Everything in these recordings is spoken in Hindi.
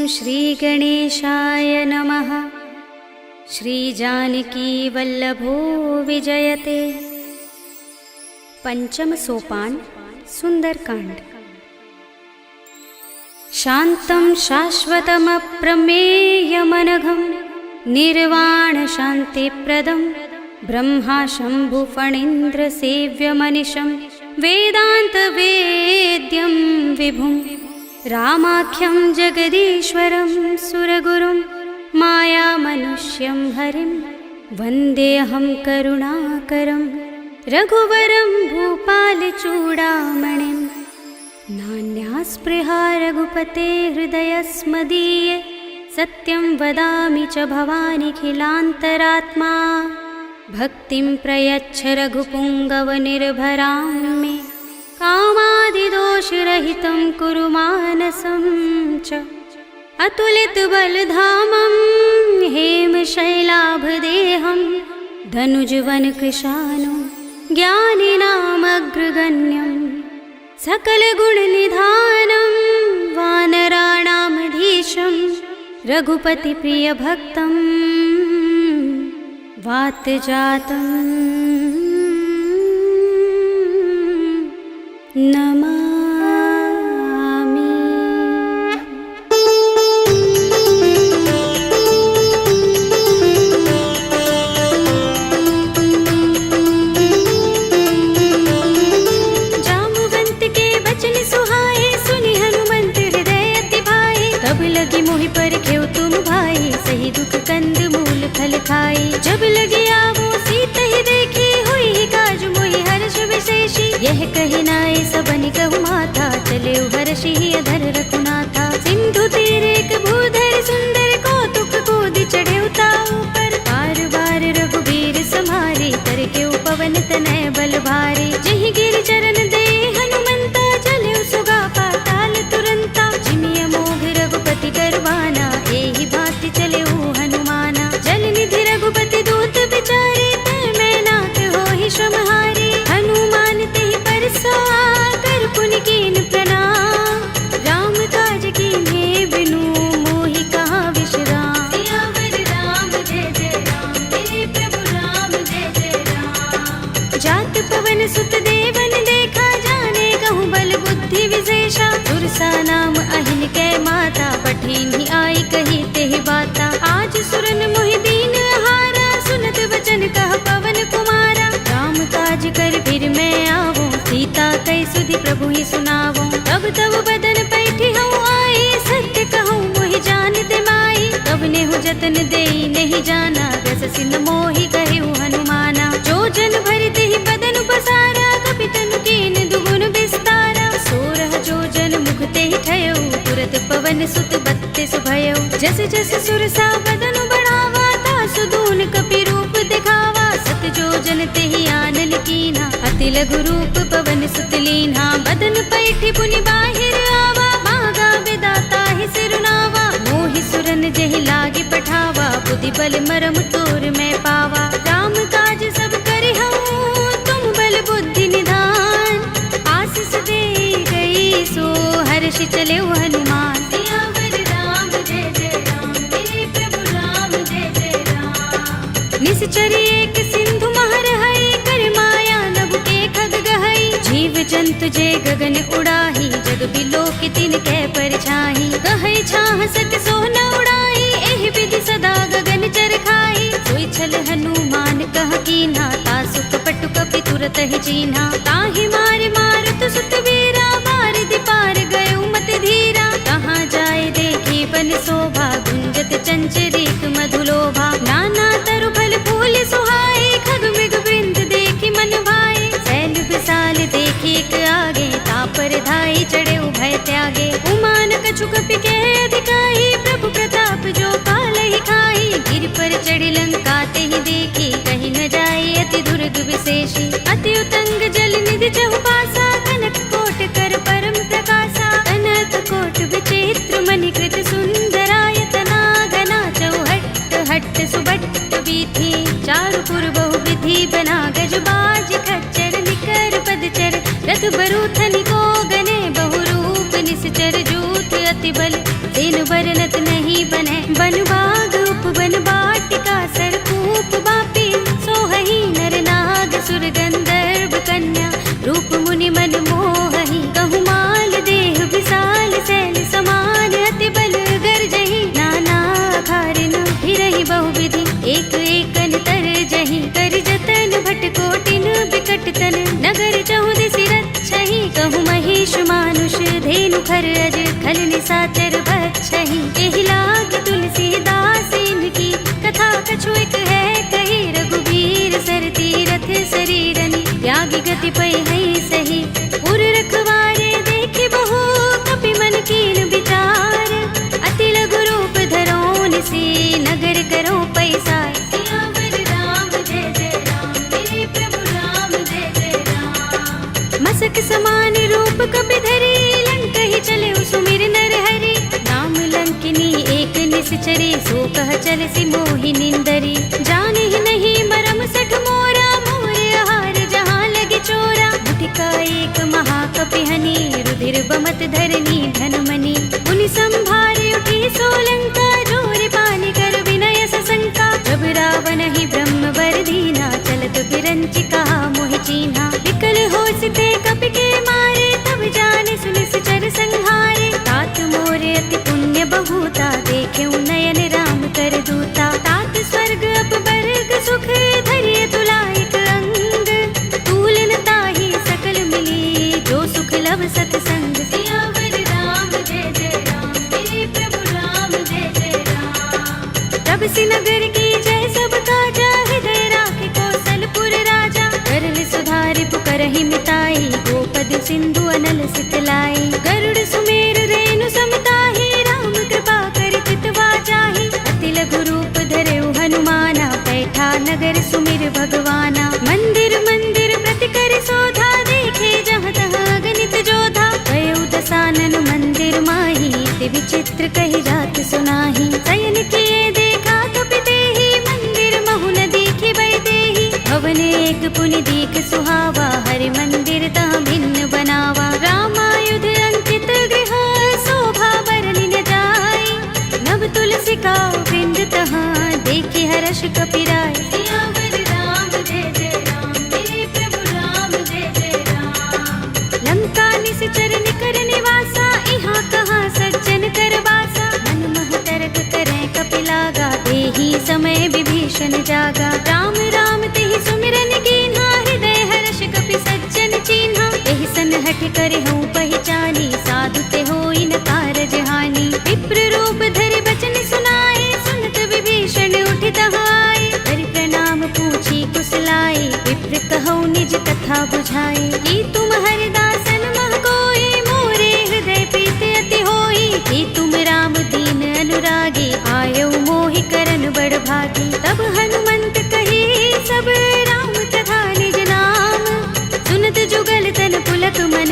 श्रीगणेशाय नमः। श्रीजानकीवल्लभो विजयते। पंचम सोपान सुंदरकांड। शान्तं शाश्वतमप्रमेयमनघं निर्वाणशान्तिप्रदं ब्रह्मा शम्भुफणीन्द्रसेव्यमनिशं वेदान्तवेद्यं विभुं रामाख्यं जगदीश्वरं सुरगुरुं मायामनुष्यं हरिं वन्देऽहं करुणाकरं रघुवरं भूपालचूडामणिं। नान्यास्पृहा रघुपते हृदयस्मदीये सत्यं वदामि च भवानिखिलान्तरात्मा। भक्तिं प्रयच्छ रघुपुङ्गवनिर्भरां मे कामादिदोषरहितं कुरु मानसं च। अतुलितबलधामं हेमशैलाभदेहं धनुजवनकृशानुं ज्ञानिनामग्रगण्यं सकलगुणनिधानं वानराणामधीशं रघुपतिप्रियभक्तं वातजातं नमामि। जामुवंत के बचन सुहाए सुनि हनुमंत हृदय अति भाए। तब लगी मोहि परखेउ तुम भाई सही दुख कंद मूल फल खाई। जब लगी आवो सीता ही देखी हुई काज मोहि हर्ष विशेषी। यह कही नाय सबनि कहु माथा चले हर्षि अधर रघुनाथा। सिंधु तीर एक भूधर सुंदर कौतुक कूदि चढ़े ताऊ पर। बार बार रघुबीर समारे तर के पवन तनय बल भारे। जहि गिर चरण दे हनुमंता चले सुगा पाताल तुरंता। जिमिय मोघ रघुपति करवाना एहि भांति चले हनुमाना। जल निधि रघुपति दूत बिचारे तै मैं नाथ होहि श्रमहारी। हनुमान तेहि परसा कर पुनि कीन प्रणाम। राम काज कीन्हे बिनु मोहि कहाँ विश्राम। सियावर राम जय जय राम मेरे प्रभु राम जय जय राम। जात पवन सुत देवन देखा जाने कहूँ बल बुद्धि विशेषा। सुरसा नाम अहिन कै माता पठिनी आई कही तेहि बाता। आज सुरन मोहि दीन हारा सुनत वचन कह पवन कुमारा। राम काज कर फिर मैं आवो सीता कई सुधि प्रभु ही सुनावो। तब तब बदन पैठी हूँ आई सत्य कहूँ मोहि जानते माई। तब नेहु जतन देई नहीं जाना रस सिन मोहि कहु हनुमाना। जो जन भरते ही बदन पसारा कपितनु कीन दुगुन विस्तारा। सोरह जो जन मुखते ही ठयो तुरत पवन सुत बत्तीस भयो। जस जस सुरसा बदन बढ़ावा तासु दून कपि रूप दिखावा। सत जो जन तेहि आनन कीन्हा अति लघु रूप पवन सुत लीन्हा। बदन पैठी पुनि बाहिर आवा मागा विदाता ही सिरुनावा। मोहि सुरन जहि लागे पठावा बुद्धि बल मरम तोर मैं पावा। राम काज सब करि हूँ तुम बल बुद्धि निधान। आशीष दे गई सो हर्षि चले हनुमान। सियावर राम जय जय राम मेरे प्रभु राम जय जय राम। निश्चरी एक सिंधु महर हई कर माया नभ के खग गहई। जीव जंतु जे गगन उड़ाही जग बिलो के तिन कै परछाई। कहै छाह सक सो न उड़ाई एहि विधि सदा गगन चर खाई। सोई छल हनुमान कह कीन्हा तासु कपटु कपि तुरत ही चीन्हा। ताहि मारे मारुत सुत वीरा बारिधि पार गयो मत धीरा। कहाँ जाए देखी बन शोभा गुंजत चंचरीक मधुलोभा। नाना तरु फल फूल सुहाए खग मृग वृंद देखी मन भाए। सैल विशाल देखी एक आगे तापर धाई चढ़े भय त्यागे। उमान कछु कपि के अधिकाई प्रभु प्रताप जो काल ही खाई। गिर पर चढ़ी लंका तेहि देखी कहीं न जाए अति दुर्ग विशेषी। अति उतंग जल निधि चहुपासा कनक कोट कर परम प्रकाशा। अनंत कोट विचित्र मणिकृत सुंदरायतना घना चौहट्ट हट्ट सुबट्ट वीथि। चारु पुर बहु विधि बना गज बाज खच्चर निकर पदचर। रथ बरूथनि को गने बहु रूप निश्चर जूथ अति बल दिन वर्णत सुखर अज खल निसाचर बच्छहि एहि लाग तुलसीदास इनकी कथा कछु एक है कही रघुबीर सर तीरथ शरीरनि त्यागी गति पै है सही उर रखवारे देखे बहु कपि मन कीन विचार अति लघु रूप धरोन से नगर करो पैसा सियावर राम जय जय राम मेरे प्रभु राम जय जय राम मसक समान रूप कपि धरे लंक ही चले सुमिर नर हरि नाम लंकिनी एक निश्चरी सो कह चल सी मोहि निंदरी जाने ही नहीं मरम सठ मोरा मोर आहार जहाँ लगे चोरा मुठिका एक महाकपिहनि रुधिर बमत धरनी धनमणि मुनि संभारे उठी सोलंका जोर पानी कर विनय सशंका जब रावण ही ब्रह्म वर दीना चलत बिरंचि कहा मोहि चीन्हा विकल हो सिते कपि के मारे तब जाने सुनि चर संहारे तात मोरे अति पुण्य बहुता देखे नयन राम कर दूता तात स्वर्ग अपवर्ग सुख धरिय तुलायक अंग तूलन ताहि सकल मिली जो सुख लव सतसंग सियावर राम जय जय राम मेरे प्रभु राम जय जय राम तब से नगर की जय सब काजा हृदय राखे कौशलपुर राजा करल सुधारि पुकरहि मिताई गोपद सिंधु अनल सितलाई गरुड़ सुमेर रेणु समताहि राम कृपा कर चितवा जाहि अति लघु रूप धरेउ हनुमाना बैठा नगर सुमिर भगवाना मंदिर मंदिर प्रति कर शोधा देखे जहाँ तहाँ गणित जोधा गयो दसानन मंदिर माही ते विचित्र कही जात सुनाही शयन किए देखा कपि तेहि मंदिर महु न दिखि बैदेहि भवन एक पुनि दीख सुहावा हरि मंदिर तह भिन्न बनावा रामायुध अंकित गृह शोभा बरनि न जाय नव तुलसी का वृंद तहाँ देखे हर्ष कपिराय सियावर राम जय जय राम मेरे प्रभु राम जय जय राम लंका निश्चर निकर निवासा यहाँ कहाँ सज्जन कर बासा मन मोह तरक करें कपिलागा देहि समय विभीषण जागा राम राम तेहि सुमिरन कीन्हा हृदय हर्ष कपि सज्जन चीन्हा एहि सन हठ करे हूँ पहचानी साधु ते होई न कारज हानि विप्र रूप धरि बचन सुनाए सुनत विभीषण उठ तहाय हरि प्रणाम पूछी कुशलाए विप्र कहौ निज कथा बुझाए कि तुम हरिदासन मह कोई मोरे हृदय प्रीत अति होई कि तुम राम दीन अनुरागी आयो मोहि करन बड़ भागी तब हनुमंत कही सब राम तथा निज नाम सुनत जुगल तन पुलक मन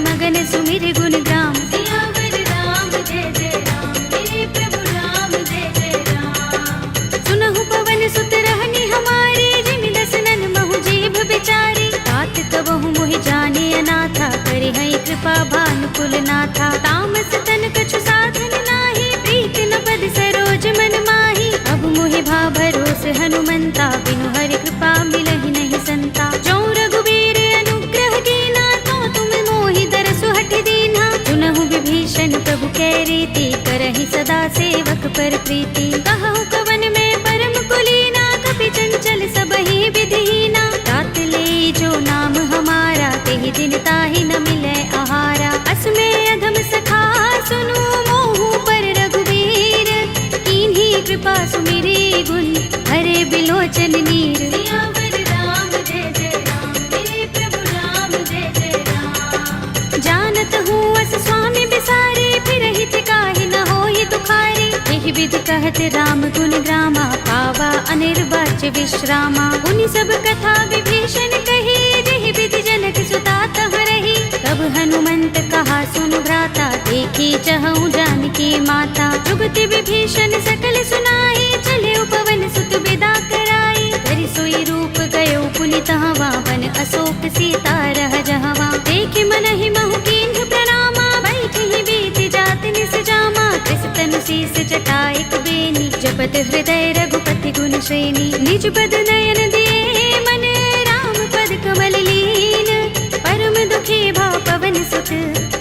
मगन सुमिर गुण ग्राम सियावर राम जय जय राम मेरे प्रभु राम जय जय राम सुनहु पवन सुत रहनी हमारे जिमि दसनन महु जीभ बिचारी तात कबहु मोहि जाने अनाथा करे है कृपा भानुकुल नाथा तामस तन कछु साधन नाही प्रीत न पद सरोज मन माही अब मोहि भा भरोस हनुमंता बिनु हरि कृपा मिलहि नहीं संता जो रघुबीर अनुग्रह कीना तो तुम मोहि दरसु हठ दीना सुनहु विभीषण प्रभु कै रीति करहि सदा सेवक पर प्रीति कहु कवन में परम कुलीना कपि चंचल सबहि विधिहीना तात ले जो नाम हमारा तेहि दिन ताहि न मिलै आहारा अस्मे अधम सखा सुनु मोहु पर रघुबीर कीन्ही कृपा सुमिरी गुण हरे बिलोचन नीर सियावर राम जय जय राम मेरे प्रभु राम जय जय राम जानत हूँ अस स्वामी बिसारे फिर हित काहि न होई दुखारे एहि विधि कहत राम गुण ग्रामा पावा अनिर्वाच्य विश्रामा उनि सब कथा विभीषण कही जेहि विधि जनक सुता तह रही तब हनुमंत कहा सुनु भ्राता देखी चहु जानकी माता जुगति विभीषण सकल सुनाई चले पवन सुत विदा कराई धरि सोई रूप गयो पुनि तहवा वन अशोक सीता रह जहवा देखे मन ही महु कीन्ह प्रणामा बैठि बीत जात निस जामा कृस तनु शीस जटाइक बेनी जपत हृदय रघुपति गुण श्रेणी निज पद नयन दिए मन राम पद कमल लीन परम दुखी भाव पवन सुत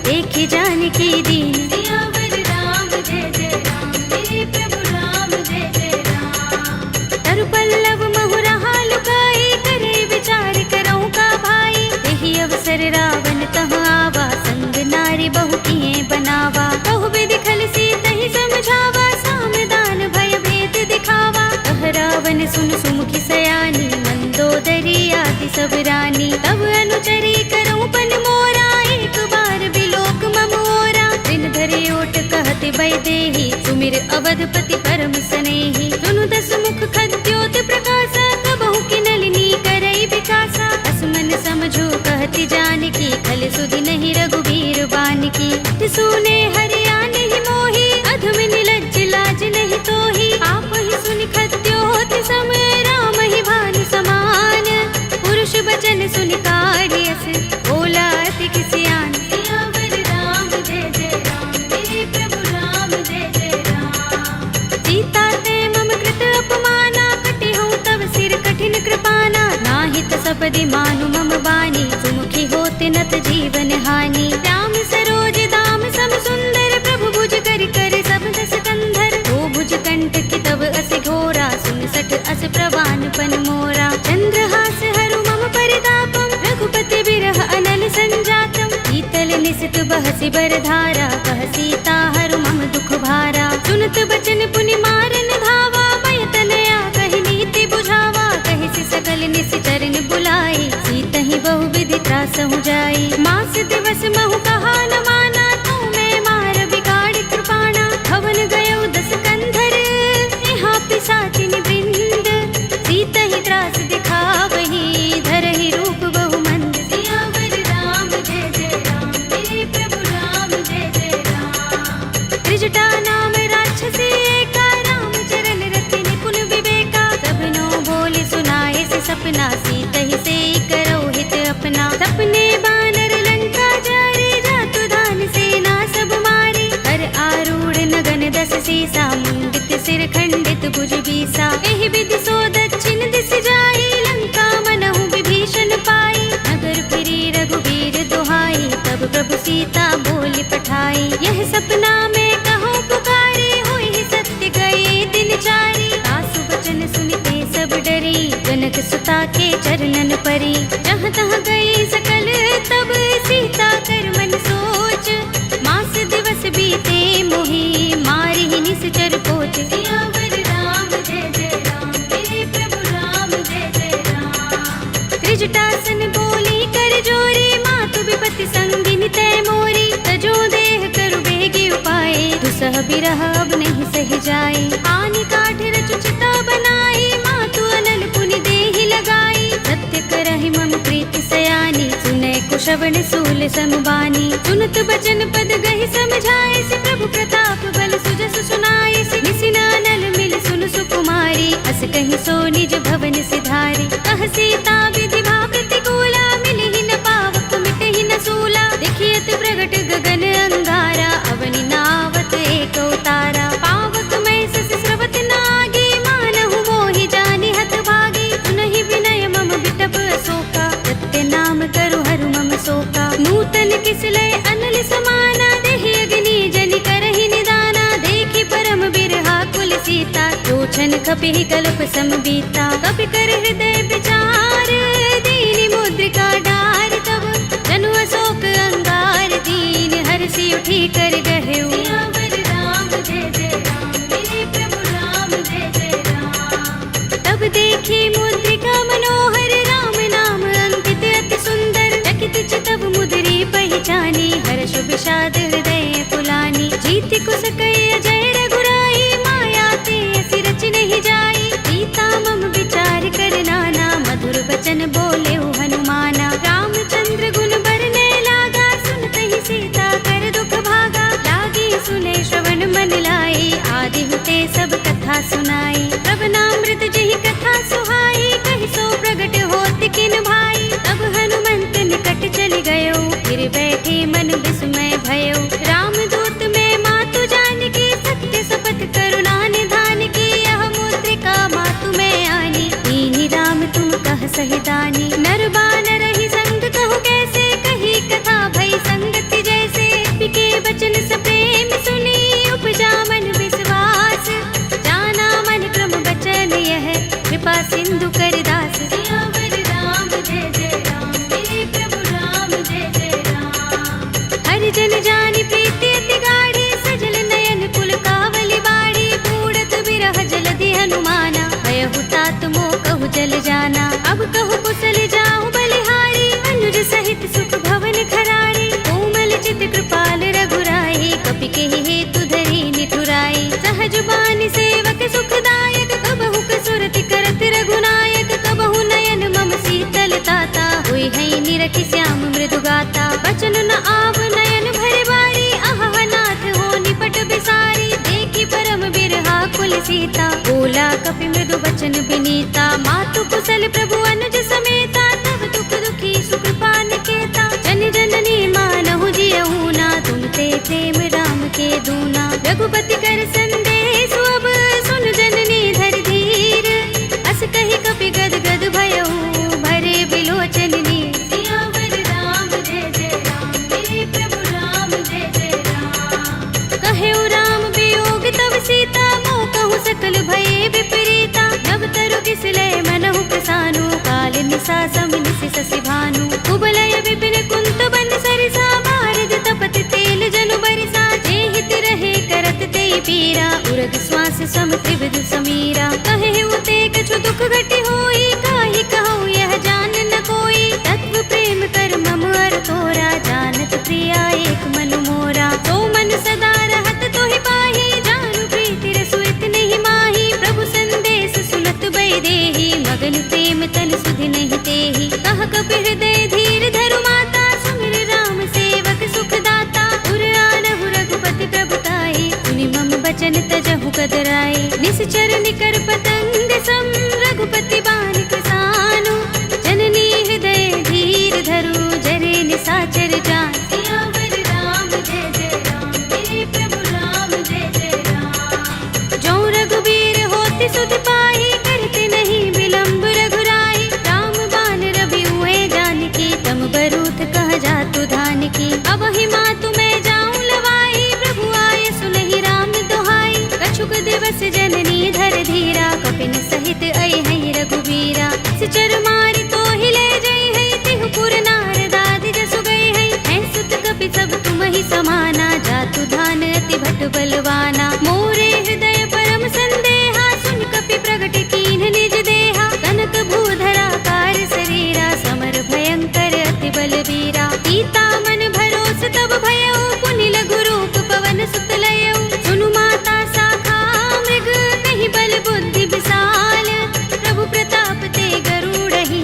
देखि जानकी दीन सियावर राम जय जय राम मेरे प्रभु राम जय जय राम तरु पल्लव महु रहा लुकाई करे विचार करऊँ का भाई यही अवसर रावण तहाँ आवा संग नारी बहु किए बनावा। बहु विधि खल सीत ही समझावा, सामदान भय भेद दिखावा। कह रावण सुन सुमुखी सयानी, मंदोदरी आदि सब रानी। तब अनुचरी करऊं पन मोरा, एक बार बिलोक मम ओरा। दिन धरि ओट कहते वैदेही, सुमिर अवधपति परम सनेही। सुनु दस मुख खद्योत प्रकाशा, कबहु की नलिनी करई विकासा। असमन समझो कहती जानकी, खल सुधि नहीं रघुबीर बानकी। सुने हरिया नहीं मोही, अधम निलज्ज लाज नहीं तोही। आप ही सुनि खद्योत सम, राम ही भानु समान। पुरुष बचन सुनि काढ़ियस, बोला अति किसी आन। सियावर राम जय जय राम, मेरे प्रभु राम जय जय राम। सीता ते मम कृत अपमाना, कटि हूँ तब सिर कठिन कृपाना। नाहित सपदि मानु मम बानी, सुमुखी होते नत जीवन हानि। राम सरोज दाम सम सुंदर, प्रभु भुज कर कर सब दस कंधर। ओ भुज कंठ की तब अस घोरा, सुन सठ अस प्रवान पन मोरा। चंद्रहास हरु मम परितापम, रघुपति बिरह अनल संजातम। शीतल निसित बहसि बरधारा, कह सीता हरु मम दुख भारा। सुनत बचन पुनि मारन धावा, मय तनया कहि नीति बुझावा। कहि सि सकल निसिचर बुलाई, सीतहि बहु विधि त्रासहु जाई। मास दिवस महु कहा न माना, तू मैं मार बिगाड़ कृपाणा। भवन गयो दस कंधर, यहाँ पिशाचिनी वृंद। सीतहि त्रास दिखावही, धरहि रूप बहु मंद। सियावर राम जय जय राम, मेरे प्रभु राम जय जय राम। त्रिजटा नाम राक्षसी एका, राम चरण रति निपुण विवेका। सबनो बोले सुनाए से सपना, सीतहि से करो हित अपना। सपने बानर लंका जारे, जातु धान सेना सब मारे। हर आरूढ़ नगन दस सीसा, मुंडित सिर खंडित भुज बीसा। एहि विधि सो दक्षिण दिस जाई, लंका मनहु विभीषण पाई। नगर फिरी रघुबीर दुहाई, तब प्रभु सीता बोली पठाई। यह सपना में कहूँ पुकारे, होई सत्य गए दिन चारी। सासु वचन सुनते सब डरी, जनक सुता के चरणन परी। जहाँ तहाँ गई सकल तब, सीता कर मन सोच। मास दिवस बीते मोही, मारी ही निश्चर पोच। सियावर राम जय जय राम, मेरे प्रभु राम जय जय राम। त्रिजटासन बोली कर जोरी, मातु विपत्ति संगिनी तै मोरी। तजो देह करु बेगी उपाय, दुसह बिरह अब नहीं सह जाए। आनि काठ रचु चिता बनाई, मातु अनल पुनि देहि लगाई। सत्य करहि मम प्रीति सयानी, सुनै कुशवन सूल समबानी। सुनत बचन पद गहि समझाए, से प्रभु प्रताप बल सुजस सुनाए। से निसिना नल मिल सुन सुकुमारी, अस कहि सो निज भवन सिधारी। कह सीता विधि भा प्रतिकूला, मिलहि न पावक मिटहि न सूला। देखियत प्रगट गगन अंगारा, अवनि नावत एक उतारा। पावक मैं सस स्रवत नागी, मानहु मोहि जानि हत भागी। सुनहि विनय मम बिटप अशोका, सत्य नाम करु हरु मम शोका। नूतन किसलय अनल समाना, देहि अग्नि जनि करहि निदाना। देखि परम बिरहा कुल सीता, लोचन कपिहि कल्प सम बीता। कपि कर हृदय विचार, दीनि मुद्रिका डार। तब जनु अशोक अंगार, दीन हर्षि उठी कर गहेउ। सियावर राम जय जय राम, मेरे प्रभु राम जय जय राम। तब देखी मुद्रिका मनोहर, राम नाम अंकित अति सुंदर। चकित चितव मुद्री पहचानी, हर्ष विषाद हृदय कुलानी। जीति कुस कई अजय रघुराई, माया ते असी रच नहीं जाई। सीता मम विचार कर नाना, मधुर वचन बोले हनुमाना। रामचंद्र गुण बरने लागा, सुनते सीता कर दुख भागा। लागी सुने श्रवण मन लाई, आदि हुते सब कथा सुनाई। श्रवणामृत जहि कथा सुहाई, कहि सो प्रगट होत किन भाई। तब हनुमंत निकट चल गयो, फिर बैठे मन विस्मय भयो। रामदूत में मातु जानकी, सत्य शपथ करुणा निधान की। यह मुद्रिका मातु में आनी, दीनि राम तुम कह सही दानी। नर बानर ही संग कहु कैसे, कही कथा भई संगति जैसे। पिके वचन सप्रेम सुनी, उपजा मन विश्वास। जाना मन क्रम बचन यह, कृपा सिंधु सीता, बोला कपि मृदु बचन विनीता। मातु कुशल प्रभु अनुज समेता, तब दुख दुखी सुकृपा निकेता। जन जननी मानहु जियहु ना, तुम ते प्रेम राम के दूना। रघुपति कर संदेश अब सुन जननी धर धीर, अस कहि कपि गद गद भयहु भरे बिलोचन नीर। सियावर राम जय जय राम, मेरे प्रभु राम जय जय राम। कहेउ राम वियोग तब सीता, मोह कहूँ सकल भये विपरीता। नव तरु किसले मनहु प्रसानु, काल निसा समिनिसि शशि भानु। कुबलय विपिन कुंत बन सरिसा, बारद तपत तेल जनु बरिसा। जे हित रहे करत ते पीरा, उरग श्वास सम त्रिविध समीरा। कहेउ ते कछु दुख घटी होई, काहि कहूँ यह जान न कोई। तत्व प्रेम कर मम अर तोरा, जानत प्रिया एक मन मोरा। तो मन सदा रहत तोहि पाही, जानु प्रीति रसुइत नहीं माही। प्रभु संदेश सुनत बै देहि, मगन प्रेम तन सुधि नहीं तेहि। कह कपि हृदय धीर धरु माता, सुमिर राम सेवक सुख दाता। उर आनहु रघुपति प्रभुताई, सुनि मम बचन तजहु कदराई। निश्चर निकर पतंग सम, रघुपति बानिक सानु। जननी हृदय धीर धरु, जरे निसाचर जान। सियावर राम जय जय राम, मेरे प्रभु राम जय जय राम। जो रघुबीर होति सुधि पाही, करते नहीं विलंब रघुराई। राम बान रवि हुए जानकी, तम बरूथ कह जातु धानकी। अब ही मातु मैं जाऊं लवाई, प्रभु आए सुनहि राम दोहाई। कछुक दिवस जननी धर धीरा, कपिन सहित अइ हैं रघुबीरा। सिचर मारि तो ही ले जई है, तिहु पुर नारद आदि जसु गए हैं। हैं सुत कपि सब तुम ही समाना, जातु धान अति भट बलवाना। मोरे हृदय परम संदेहा, सुन कपि प्रगट कीन्ह निज देहा। कनक भूधरा कार शरीरा, समर भयंकर अति बलवीरा। सीता मन भरोस तब भयउ, पुनि लघु रूप पवन सुत लयउ। सुनु माता शाखा मृग, नहीं बल बुद्धि विशाल। प्रभु प्रताप ते गरुड़हि,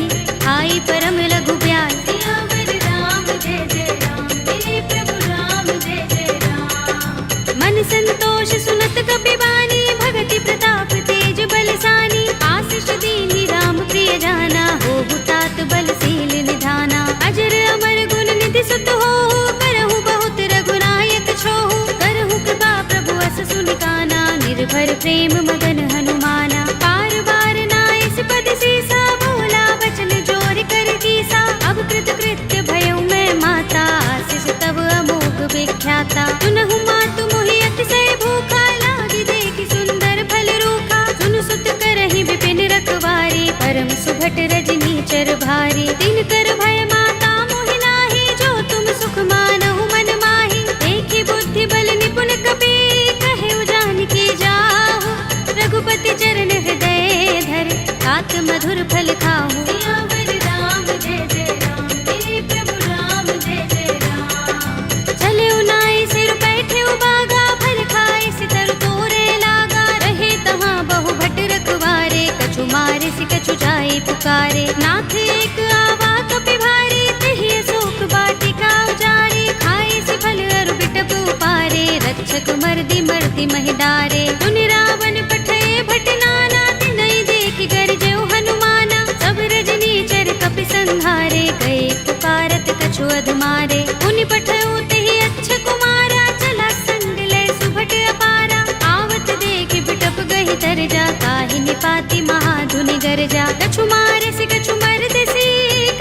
आई परम लघु ब्याल। सियावर राम जय जय राम, मेरे प्रभु राम जय जय राम। मन संतोष सुनत कपि बानी, भगति प्रताप तेज बलसानी। आशीष दीनी राम प्रिय जाना, होहु तात बलशील निधाना। अजर अमर गुण निधि सुत होहु, करहु बहुत रघुनायक छोहु। करहु कृपा प्रभु अस सुनि काना, निर्भर प्रेम मगन हनुमाना। बार बार नाइस पद सीसा, बोला वचन जोर कर कीसा। अब कृत कृत्य भयउ मैं माता, आशीष तब अमोघ विख्याता। सुनहु मातु मोहि अतिशय भूखा, लागी देखि सुंदर फल रूखा। सुनु सुत करहि विपिन रखवारी, परम सुभट रजनी चर भारी। दिन कर भय माता मोहि नाहि, जो तुम सुख मानहु मन माहि। देखि बुद्धि बल निपुण कपि, कहेउ जानकी जाहु। रघुपति चरण हृदय धर, तात मधुर फल खाहु। सियावर राम जय जय राम, मेरे प्रभु राम जय जय राम। चले उनाई सिर बैठे बागा, फल खाए सितर तोरे लागा। रहे तहाँ बहु भट रखवारे, कछु मारे सि कछु जाए पुकारे। नाथ एक आवा कपि भारी, तिहि अशोक वाटिका उजारी। खाए सि फल अरु बिटप उपारे, रक्षक मर्दि मर्दि महि डारे। सुनि रावण पठय भट नाना, तिनहि देखि गरजेउ हनुमाना। सब रजनी चर कपि संहारे, गए पुकारत कछु अधमारे। मुनि पठउ तेहि अच्छ कुमारा, चला संग लय सुभट अपारा। आवत देखि बिटप गहि तरजा, काहि निपाति महाधुनि गरजा। कछु मारे सि कछु मरदेसि,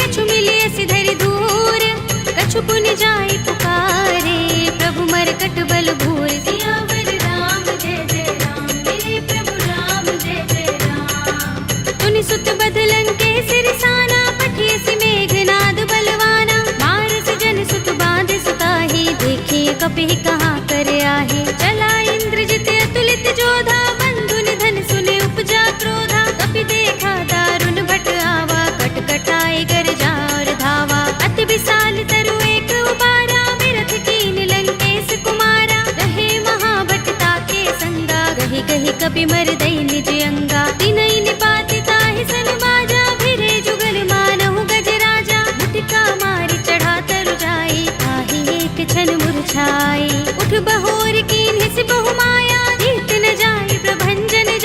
कछु मिलिए सि धरि धूर। कछु पुनि जाई पुकारे, प्रभु मरकट बल भूर। सियावर राम जय जय राम, मेरे प्रभु राम जय जय राम। तुनि सुत बध लंकेश रिसाना, पठिए सि मेघनाद बलवाना। मारस जन सुत बांधे सुताहि, देखिए कपि कहाँ कर आहे। चला इंद्रजित अतुलित जोधा, बंधु निधन सुने उपजा क्रोधा। कपि देखा दारुण भट आवा, कट कटाए गरजा और धावा। अति विशाल तरु एक उबारा, बिरथ कीन लंकेश कुमारा। रहे महाभट ताके संगा, गहि गहि कपि मर दई निज अंगा। तिनहि निपाति ताहि सन बाजा, भिरे जुगल मानहु गज राजा। मुटिका मारि चढ़ा तरु जाई, ताहि एक छन मुरझाई। उठ बहोर कीन्हि सि बहु माया, जीत न जाई प्रभंजन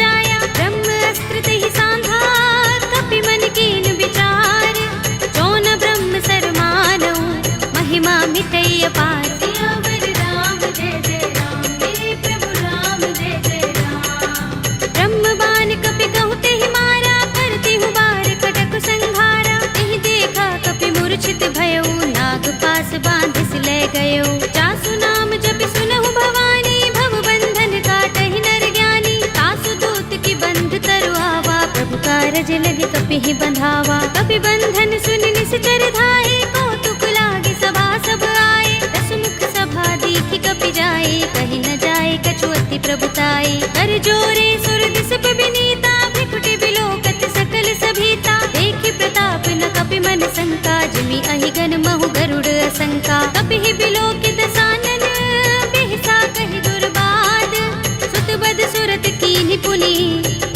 कपि ही बंधावा। कपि बंधन सुन निश्चर धाये, कौतुक लागे सभा सब आए। दस मुख सभा दीखि कपि जाए, कही न जाए कछु अति प्रभुताई। कर जोरे सुर दिस विनीता, भ्रिकुटि बिलोकत सकल सभीता। देखि प्रताप न कपि मन शंका, जिमि अहिगन महु गरुड़ असंका। कपि ही बिलोकित सानन, बिहसा कहि दुर्बाद। सुत बद सुरत कीन्हि पुनि,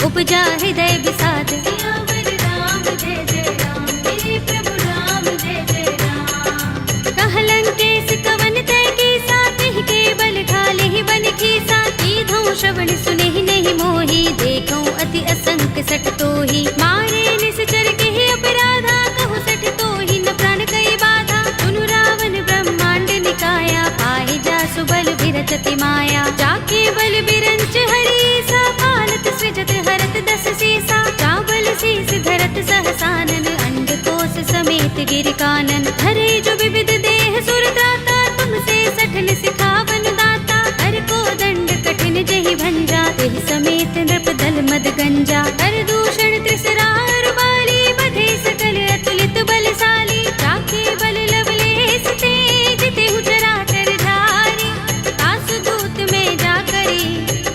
उपजा हृदय विषाद। सियावर राम जय जय राम, मेरे प्रभु राम जय जय राम। कह लंकेश कवन तय कीसा, तिहि के बल ढाले ही बन खीसा। कीधौं श्रवण सुनेहि नहीं मोहि, देखौं अति असंक सठ तोहि। मारे निश्चर केहि अपराधा, कहु सठ तोहि न प्राण कई बाधा। सुनु रावण ब्रह्मांड निकाया, पाहि जासु बल विरचति माया। जाके बल बिरंच हरीसा, पालत सृजत हरत दस सीसा। चावल शीस धरत सहसानन, अंडकोश समेत गिर कानन। धरे जो विविध देह सुर दाता, तुमसे सठन सिखावन दाता। हर को दंड कठिन जहि भंजा, तेहि समेत नृप दल मद गंजा। कर दूषण त्रिसरार बाली, बधे सकल अतुलित बलशाली। जाके बल लवलेश ते, जितेहु चराचर धारी। तासु दूत में जा करी,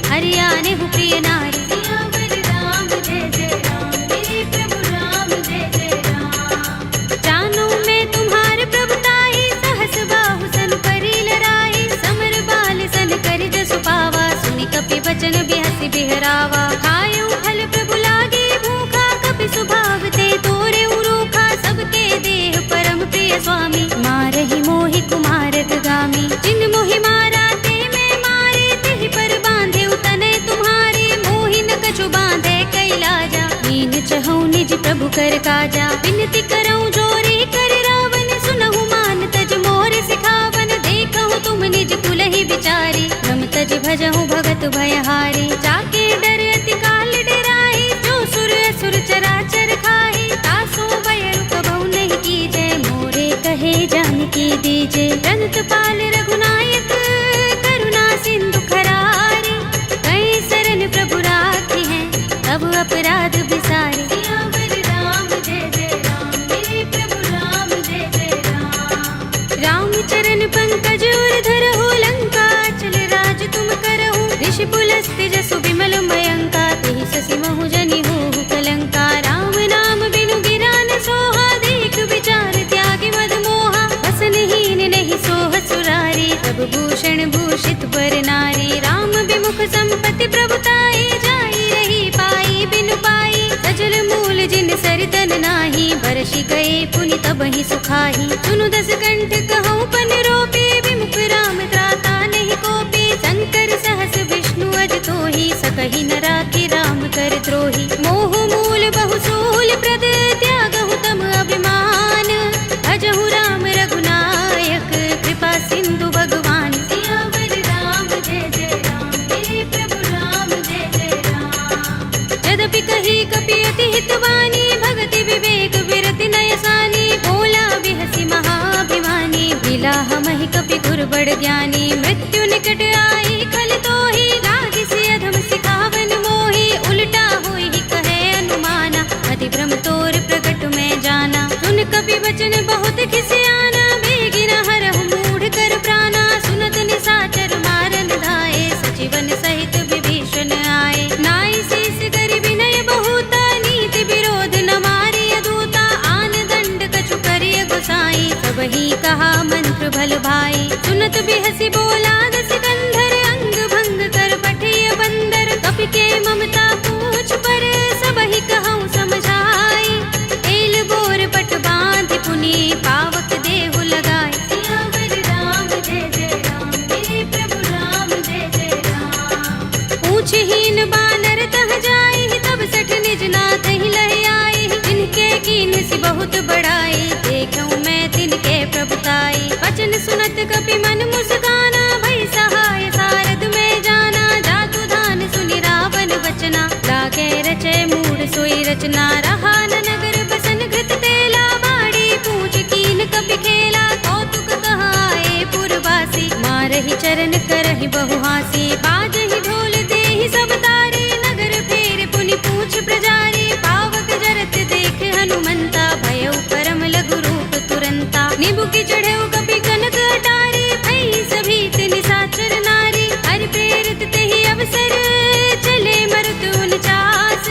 हरियाणे हु प्रिय नारी। सियावर राम जय जय राम, मेरे प्रभु राम जय जय राम। जानो मैं तुम्हार प्रभुताई, सहस बाहु सन करी लड़ाई। समर बाल सन करि जसु पावा, सुनि कपि बचन बिहसि बिहरावा। खायउ फल प्रभु लागे भूखा, कपि सुभाव ते तोरे उरूखा। सबके देह परम प्रिय स्वामी, मारहि मोहि कुमारक गामी। जिन मोहि मारा ते मैं मारे, तिहि पर बांधे तनय तुम्हारे। मोहि न कछु बांधे कैलाजा, मीन चहु निज प्रभु कर काजा। विनती करऊं जोरी कर रावण, सुनहु मान तज मोर सिखावन। देखहु तुम निज कुलहि बिचारी, रम तज भजहु भगत भयहारी। जाके डर अति काल डराहि, जो सुर असुर चराचर खाहि। तासो बयरु कबहु नहीं कीजय, मोरे कहे जानकी दीजे। रंत पाल रघुनायक, करुणा सिंधु खरारे। कई शरण प्रभु राखी हैं, तब अपराध बिसारे। सियावर राम जय जय राम, मेरे प्रभु राम जय जय राम। राम चरण पंकज उर धरहु, लंका चल राज तुम करहु। ऋषि पुलस्त्य जसु विमल मयंका, तेहि शशि महु जनि होहु कलंका। राम नाम बिनु गिरा न सोहा, देख विचार त्यागी मद मोहा। बसनहीन नहीं सोह सुरारी, प्रभु भूषण भूषित बर नारी। राम विमुख संपत्ति प्रभुताई, जाई रही पाई बिनु पाई। सजल मूल जिन सरितन नाही, बरषि गए पुनि तबहि सुखाही। सुनु दस कंठ कहऊँ पन रोपे, विमुख राम त्राता नहीं कोपे। शंकर सहस विष्णु अज तोहि, सकहि न राखि राम कर द्रोही। मोह मूल बहु सूल प्रद, त्यागहु तम अभिमान। भजहु राम रघुनायक, कृपा सिंधु भगवान। सियावर राम जय जय राम, मेरे प्रभु राम जय जय राम। यद्यपि कही कपि अति हितवानी, भगति विवेक विरति नय सानी। बोला बिहसि महाभिमानी, मिला हमहि कपि गुर बड़ ज्ञानी। मृत्यु निकट आई खल तोहि, लागी सि अधम सिखावन मोहि। उल्टा होई कहे अनुमाना, अति भ्रम तोर प्रगट में जाना। सुन कपि वचन बहुत खिसियाना, बेगी न हरहु मूढ़ कर प्राणा। सुनत निशाचर मारन धाये, सजीवन सहित विभीषण आए। नाई शीस करि विनय बहुता, नीति विरोध न मारिय दूता। आन दंड कछु करिय गोसाई, सबहि कहा मंत्र भल भाई। सुनत बिहसि बोला दस कंधर, अंग भंग कर पठिय बंदर। कपि के ममता पूछ पर, सबहि कहऊँ समझाई। एल बोर पट बांधि पुनि, पावक देहु लगाई। सियावर राम जय जय राम, मेरे प्रभु राम जय जय राम। पूछहीन बानर तह जाई, तब सठ निज नाथ ही लहि आई। जिनके कीन सि बहुत बड़ाई, देखऊँ मैं तिनके प्रभुताई। वचन सुनत कपि मन मुस्काना, भई सहाय सारद में जाना। जातु धान सुनि रावण वचना, लागे रचे मूढ़ सोई रचना। रहा न नगर बसन घृत तेला, बाड़ी पूछ कीन कपि खेला। कौतुक कहाए पुरवासी, मारहि चरण करहि बहु हासी। बाजहि ढोल देहि सब तारे, नगर फेर पुनि पूछ प्रजारी। पावक जरत देख प्रभु की चढ़े कपि कनक अटारी, भई सभी निशाचर नारी। हरि प्रेरित ते ही अवसर, चले मरुत 49,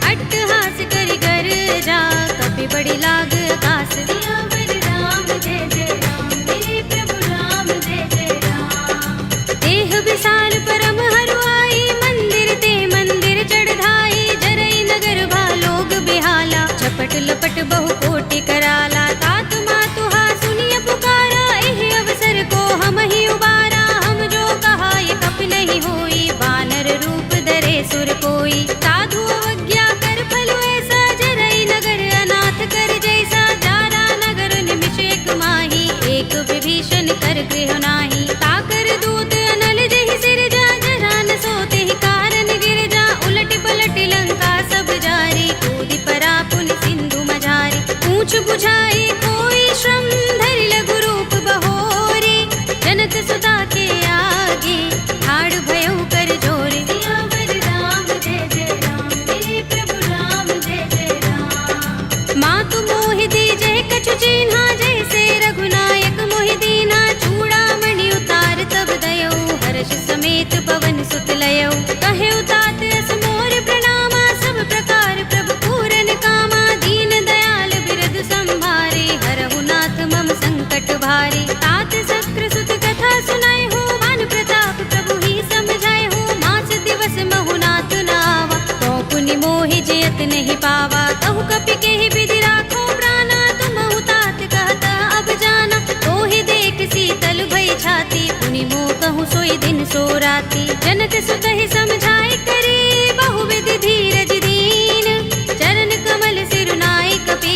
अट्टहास करि गर्जा, कपि बड़ी लाग आकाश। सियावर राम जय जय राम, मेरे प्रभु राम जय जय राम। देह विशाल परम हरुआई, मंदिर ते मंदिर चढ़ाई। जरई नगर भालोग बिहाला, झपट लपट बहु कोटि कराला। तात मातु हा सुनिय पुकारा, एहि अवसर को हम ही उबारा। हम जो कहा ये कपि नहीं होई, वानर रूप धरे सुर कोई। साधु अवज्ञा कर फल ऐसा, जरई नगर अनाथ कर जैसा। जारा नगर निमिष एक माही, एक विभीषण कर गृह नाही। ताकर दूत अनल जहि सिर जा, जरा न सोते ही कारण गिर जा। उलट पलट लंका सब जारी, कूदि परा पुनि सिंधु मझारी। पूछ बुझाई कोई श्रम, धरि लघु रूप बहोरी। जनक सुता के आगे, ठाड़ भयउ कर जोरे। सियावर राम जय जय राम, मेरे प्रभु राम जय जय राम। मातु मोहि दीजै कछु चिन्हा, जैसे रघुनायक मोहि दीन्हा। चूड़ामणि उतार तब दयौ, हर्ष समेत पवन सुत लयौ। कहे तात अस मोर प्रणामा, सब प्रकार प्रभु पूरन कामा। दीन दयाल बिरद संभारे, हरहु नाथ मम संकट भारे। तात शक्र सुत कथा सुनाए हो, मान प्रताप प्रभु ही समझाए हो। मास दिवस महु नाथ नावा, तो पुनि मोहि जयत नहीं पावा। कहु कपि केहि विधि राखो प्राणा, तुमहु तात कहता अब जाना। तो ही देख शीतल भई छाती, पुनि मोह कहूँ सोई दिन सो राती। जनक सुत ही समझाए करे, बहु विधि धीरज दीन। चरण कमल सिरुनाए कपि,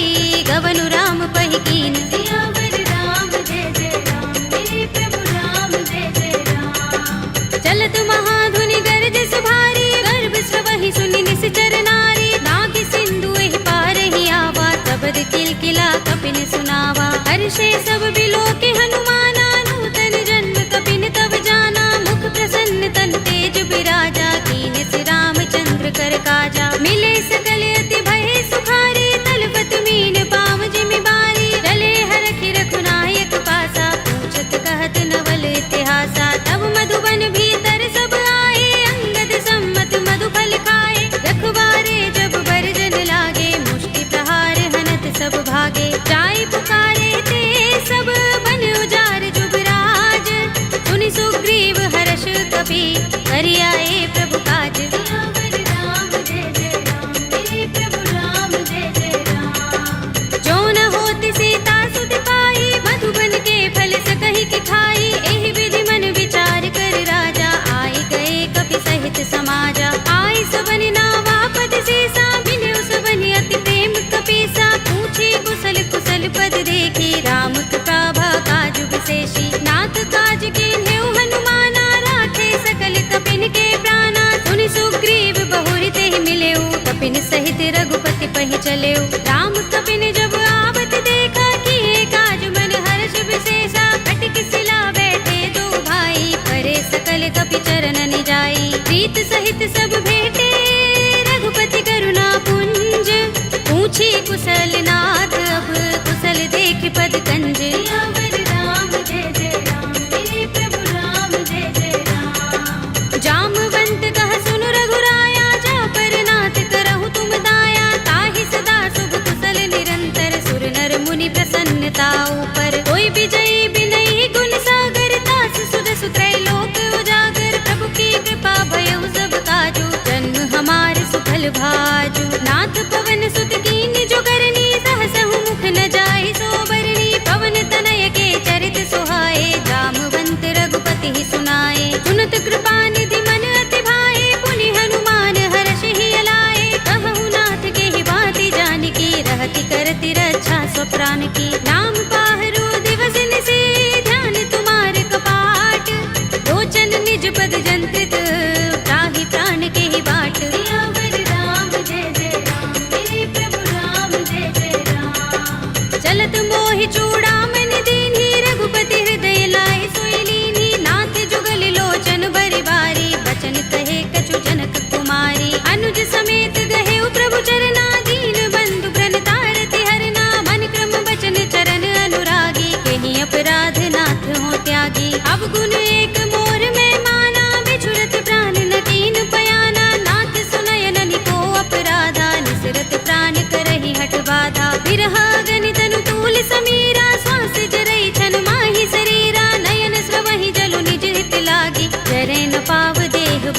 गवनु राम पहि कीन। सियावर राम जय जय राम, मेरे प्रभु राम जय जय राम। चलत महाधुनि गरज सुभारी, गर्भ स्रवहि सुनि निश्चर नारी। नागि सिंधु एहि पार ही आवा, तबद किलकिला कपिन सुनावा। हर्षे सब बिलोके हनुमाना, नूतन जन्म कपिन तब जाना। मुख प्रसन्न तन तेज बिराजा, कीन सि रामचंद्र कर काजा। मिले सकल अति भय सुखारी, तलपत मीन पाव जिमि बारी। चले हरखि रघुनायक पासा, पूछत कहत नवल इतिहासा। तब मधुबन भीतर सब आए, अंगद सम्मत मधु फल खाए। रखवारे जब बरजन लागे, मुष्टि प्रहार हनत सब भागे। जाय पुकारे ते सब, बन उजार जुबराज। सुनि सुग्रीव हर्ष कपि, करि आए प्रभु काज। सियावर राम जय जय राम, मेरे प्रभु राम जय जय राम। जो न होति सीता सुत पाई, मधुबन के फल सकहि कि खाई। एहि विधि मन विचार कर राजा, आए गए कपि सहित समाजा। आए सबनि नावा पद सीसा, मिले सबनि अति प्रेम कपीसा। पूछे कुशल कुशल पद देखी, राम कृपा काज विशेषी। नाथ काज कीन्हेउ हनुमाना, राखे सकल कपिन के प्राणा। सुनि सुग्रीव बहुरि तेहि मिलेउ, कपिन सहित रघुपति पहि चलेउ। राम कपिन जब आवत देखा, किए काज मन हर्ष विशेषा। कटक सिला बैठे दो भाई, परे सकल कपि चरण जाई। प्रीत सहित सब भेटे, रघुपति करुणा पुंज। पूछी कुशल नाथ, अब कुशल देख पद कंज। सियावर राम जय जय राम, मेरे प्रभु राम जय जय राम। जामवंत कह सुनु रघुराया, जा पर नाथ करहु तुम दाया। ताहि सदा शुभ कुशल निरंतर, सुर नर मुनि प्रसन्नता ऊपर। कोई विजयी बिनहि गुण सागर, तास सुध सुत्रय लोक उजागर। प्रभु की कृपा भयउ सब काजू, जन्म हमार सुफल भाजू। नाथ पवन सुत कीन जो करनी, सहसहु मुख न जाहि सोबरनी। पवन तनय के चरित सुहाए, जामवंत रघुपति ही सुनाए। सुनत कृपा निधि मन अति भाए, पुनि हनुमान हर्ष ही अलाए। कहु नाथ के ही बाती जानकी, रहति करति रक्षा स्वप्रान की। नाम पाहरो दिवस निशि, ध्यान तुम्हार कपाट। लोचन निज पद जंत्रित, त्राहि प्राण के ही बाट। सियावर राम जय जय राम, मेरे प्रभु राम जय जय राम। चलत मोहि चूड़ामणि दीन्ही, रघुपति हृदय लाए सोई लीन्ही। नाथ जुगल लोचन बरि बारी, बचन कहे कछु जनक कुमारी। अनुज समेत गहेउ प्रभु चरना, दीन बंधु प्रण तारति हरना। मन क्रम बचन चरण अनुरागी, के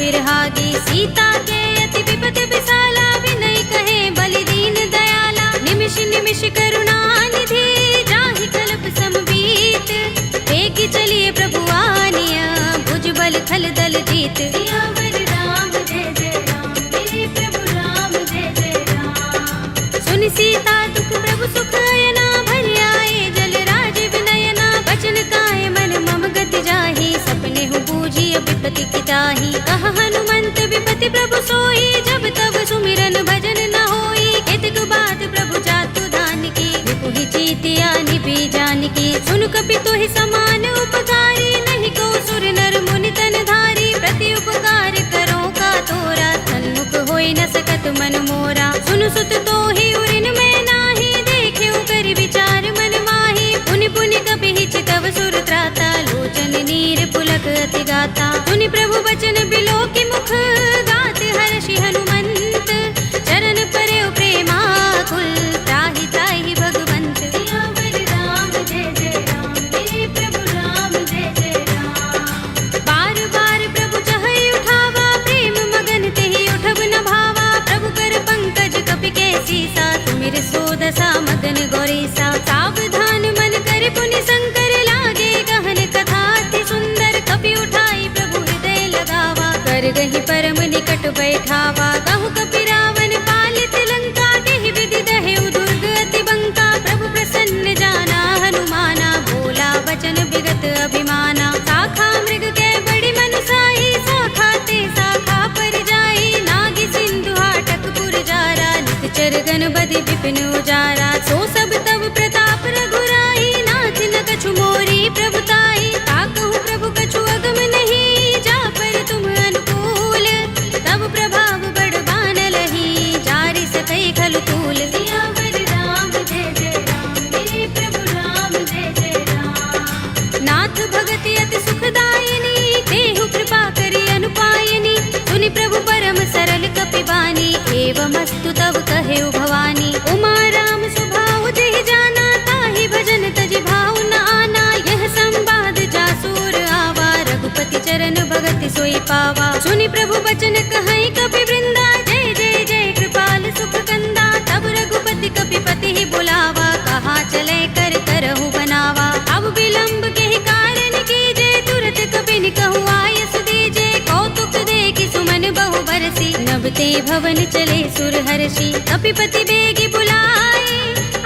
चिरहागी, सीता के अति विपद विसाला, विनय कहे बलि दीन दयाला, निमिष निमिष करुणा निधि, जाहि कल्प समबीत, वेगी चलिए प्रभु आनिया, भुज बल खल दल जीत। सियावर राम जय जय राम, मेरे प्रभु राम जय जय राम। सुनि सीता दुख प्रभु सुख अयना, भरि आए जल राज विनयना, बचन काए मन मम गति जाहि, सपने हूँ बूझी विपति की ताहि। कहा हनुमंत विपति प्रभु सोई, जब तब सुमिरन भजन न होई, केतक बात प्रभु जातु धान की, विपुहि जीतिया निपि जानकी। सुन कपि तोहि समान उपकारी, नहीं को सुर नर मुनि तन धारी, प्रति उपकार करो का तोरा, सन्मुख होई न सकत मन मोरा। सुन सुत तोहि उरिन में नाही, देखेउ करि विचार मन माही, पुनि पुनि कपि हिचकव सुर त्राता, लोचन नीर पुलक अति गाता। सुनि प्रभु बचन बिलोकि मुख, गात हर्षि हनुमंत, चरण परेउ प्रेमाकुल, त्राहि त्राहि भगवंत। सियावर राम जय जय राम, मेरे प्रभु राम जय जय राम। बार बार प्रभु चहई उठावा, प्रेम मगन तेहि उठब न भावा, प्रभु कर पंकज कपि के सीसा, सुमिर सोदसा मगन गौरीसा। सावधान मन कर पुनि शंकर, लागे गहन कथा अति सुंदर, कपि उठाई प्रभु हृदय लगावा, कर गहि परम निकट बैठावा। कहु कपि रावण पालित लंका, देहि विधि दहेउ दुर्ग अति बंका, प्रभु प्रसन्न जाना हनुमाना, बोला वचन विगत अभिमाना। शाखा मृग के बड़ी मनुसाही, शाखा ते शाखा पर जाई, नागी सिंधु हाटक पुर जारा, निकचर गण बदि विपिन उजारा। सो सब तब प्रताप रघुराई, नाथ न कछु मोरी प्रभुताई, ताकहु प्रभु कछु अगम नहीं, जा पर तुम अनुकूल, तब प्रभाव बड़ बान लही, जारि सकई खलु तूल। सियावर राम जय जय राम, मेरे प्रभु राम जय जय राम। नाथ भगति अति सुखदायिनी, देहु कृपा करि अनुपायिनी, सुनि प्रभु परम सरल कपि बानी, एवमस्तु तब कहेउ भवानी। उमा राम स्वभाव जेहि जाना, ताहि भजन तजि भाव न आना, यह संवाद जासुर आवा, रघुपति चरण भगति सोई पावा। सुनि प्रभु बचन कहई कपि वृंदा, जय जय जय कृपाल सुख कंदा, तब रघुपति कपि पति ही बुलावा, कहा चले कर करहु बनावा। अब विलंब के कारण कीजे, तुरत कपि कहु आयस दीजे, कौतुक देखि सुमन बहु बरसी, नभ ते भवन चले सुर हर्षि। कपिपति बेगी बुलाए,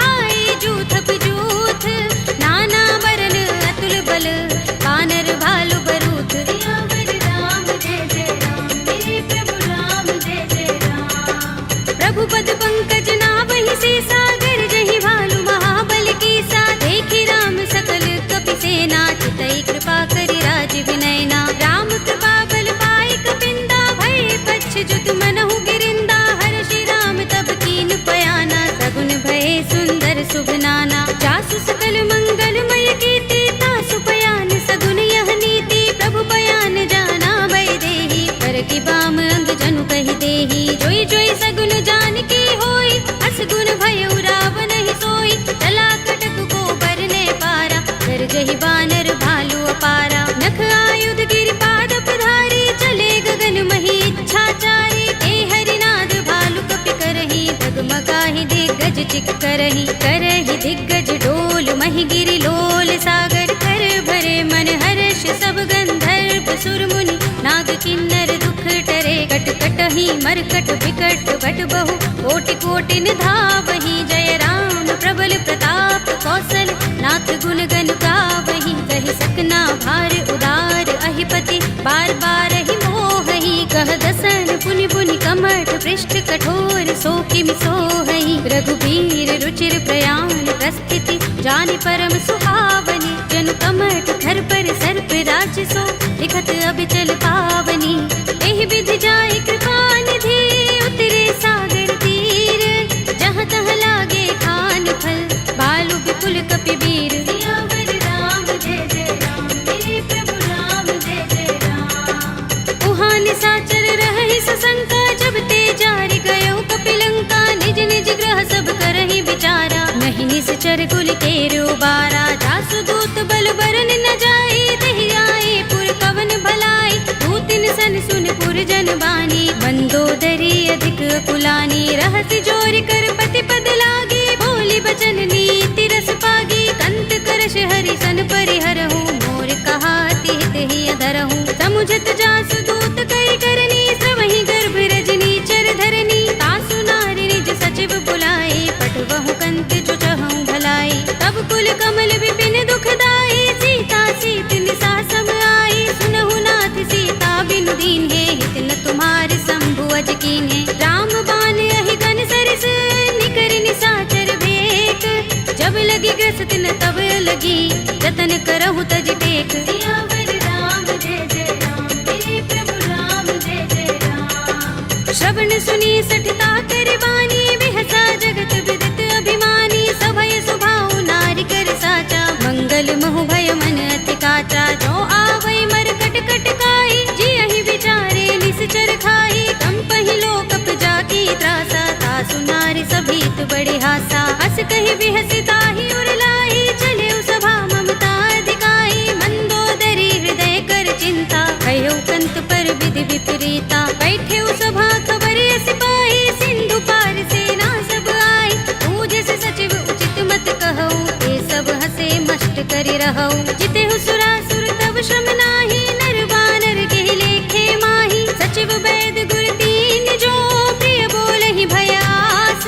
आए जूथप जूथ, नाना बरन अतुल बल, वानर भालु बरूथ। सियावर राम जय जय राम, मेरे प्रभु राम जय जय राम। प्रभु पद पंकज नावहि सीसा, गरजहि भालु महाबल कीसा, देखि राम सकल कपि सेना, चितई कृपा करि राज विनयना। राम कृपा बल पाई कपिंदा, भय पच्छ जुत मनहु गिरिंदा, हर्षि राम तब कीन पयाना, सगुन भय सुंदर शुभ नाना। जासु सकल मंगलमय कीर्ति, तासु पयान सगुन यह नीति, प्रभु पयान जाना भय देहि, पर की बाम अंग जनु कहि देहि। जोई जोई सगुन जानकी होई, अस गुण भयउ रावण ही सोई, चला कटक को बरने पारा, गरजहि बानर भालु अपारा। नख आयुध गिरिपाद पधारी, चले गगन मही इच्छाचारी, के हरिनाद भालु कपि करही, डगमगाहि दिग्गज चिक करही। करही दिग्गज डोल महि गिरि लोल सागर, कर भरे मन हर्ष सब गंधर्व सुर मुनि, नाग किन्नर दुख टरे। कट कटहि मरकट विकट बट बहु, कोटि कोटि निधावहि, जय राम प्रबल प्रताप कौशल, नाथ गुण गण गावहि। कहि सकना भार उदार अहिपति, बार बार ही मोहहि, कह दसन पुनि पुनि कमठ पृष्ठ कठोर, सो किमि सोहहि। रघुबीर रुचिर प्रयाण प्रस्थिति, जानि परम सुहावनी, जनु कमठ धर पर सर्प राजसो, लिखत अबिचल पावनी। एहि विधि जाय कृपा निधि, उतरे सागर तीर, जहाँ तहाँ लागे खान फल, भालु विपुल कपि वीर। सियावर राम जय जय राम, मेरे प्रभु राम जय जय राम। उहाँ निशाचर रहहि सशंका, जब ते जारि गयो कपिलंका, निज निज ग्रह सब करहि विचारा, नहीं निश्चर कुल केरु बारा। जासु दूत बल बरन न जाई, तेहि आए पुर कवन भलाई, दूतिन सन सुनपुर जन बानी, मंदोदरी अधिक कुलानी, रहस्य जोर कर पति पद लागी, बोली बचन नीति रस पागी, कंत करश हरि सन परिहरहु, मोर कहा हित ही अधरहु, समुझत जासु दूत कई करनी, श्रवहि गर्भ रजनी चर धरनी, तासु नारी निज सचिव बुलाए, पटवहु कंत जो चहु भलाई, तब कुल कमल विपिन दुखदाई, सीता सीत निसा सम आई, सुनहु नाथ सीता बिनु दीन्हे, हित न तुम्हार शंभु अज कीन्हे, राम बाण अहि गन सरिस, निकर निसाचर भेक, जब लगी ग्रस्त न तब लगी, जतन करहु तज टेक, सियावर राम जय जय राम, मेरे प्रभु राम जय जय राम। श्रवण सुनी सठता कर बानी, बिहसा जगत विदित अभिमानी, सभय सुभाउ नारी कर साचा, मंगल महु भय मन अति काचा, जो आवै मर कट कट काई, जियहि विचारे निश्चर खाई, कंपहि लोक जाकी त्रासा, तासु नारी सभीत बड़े हासा, हस कहि बिहसी ताहि उर लाई, चले सभा ममता अधिकाई, मंदोदरी हृदय कर चिंता, कहो कंत पर विधि विपरीता, बैठे सभा खबर सिपाही, सिंधु पार सेना सब आई, पूज से सचिव उचित मत कहऊ, ये सब हसे मष्ट करि रहऊ, जिते सुरासुर तब श्रम नाही, नर बानर के लेखे माही, सचिव वैद गुर तीन जो, प्रिय बोलहि भयास,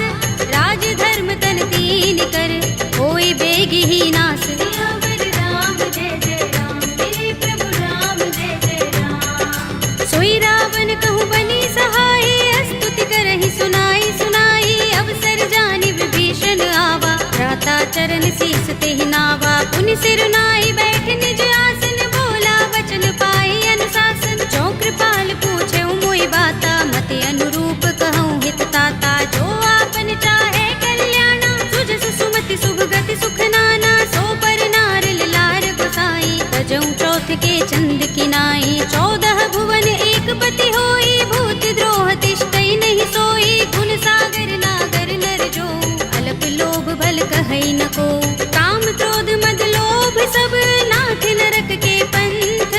राज धर्म तन तीन कर, होई बेगी ही नास, सियावर राम जय जय राम, मेरे प्रभु राम जय जय राम। सोई रावण कहूँ बनी सहाय, स्तुति करहि सुनाई सुनाई, अवसर जानि विभीषण आवा, भ्राता चरण शीस तेहि नावा, पुनि सिर नाई बैठ निज आसन, बोला वचन पाई अनुशासन, जो कृपाल पूछे मोहि बाता, मति अनुरूप कहूँ हित ताता, जो आपन चाहे कल्याणा, सुजस सुमति शुभ गति सुख नाना, सो पर नार लार बसाई, तजऊ चौथ के चंद किनाई, 14 भुवन एक पति होई, भूत द्रोह तिष्ठई नहीं सोई, गुण सागर नागर नर जो, अल्प लोभ भल कहई न को, काम क्रोध मद लोभ सब, नाथ नरक के पंथ,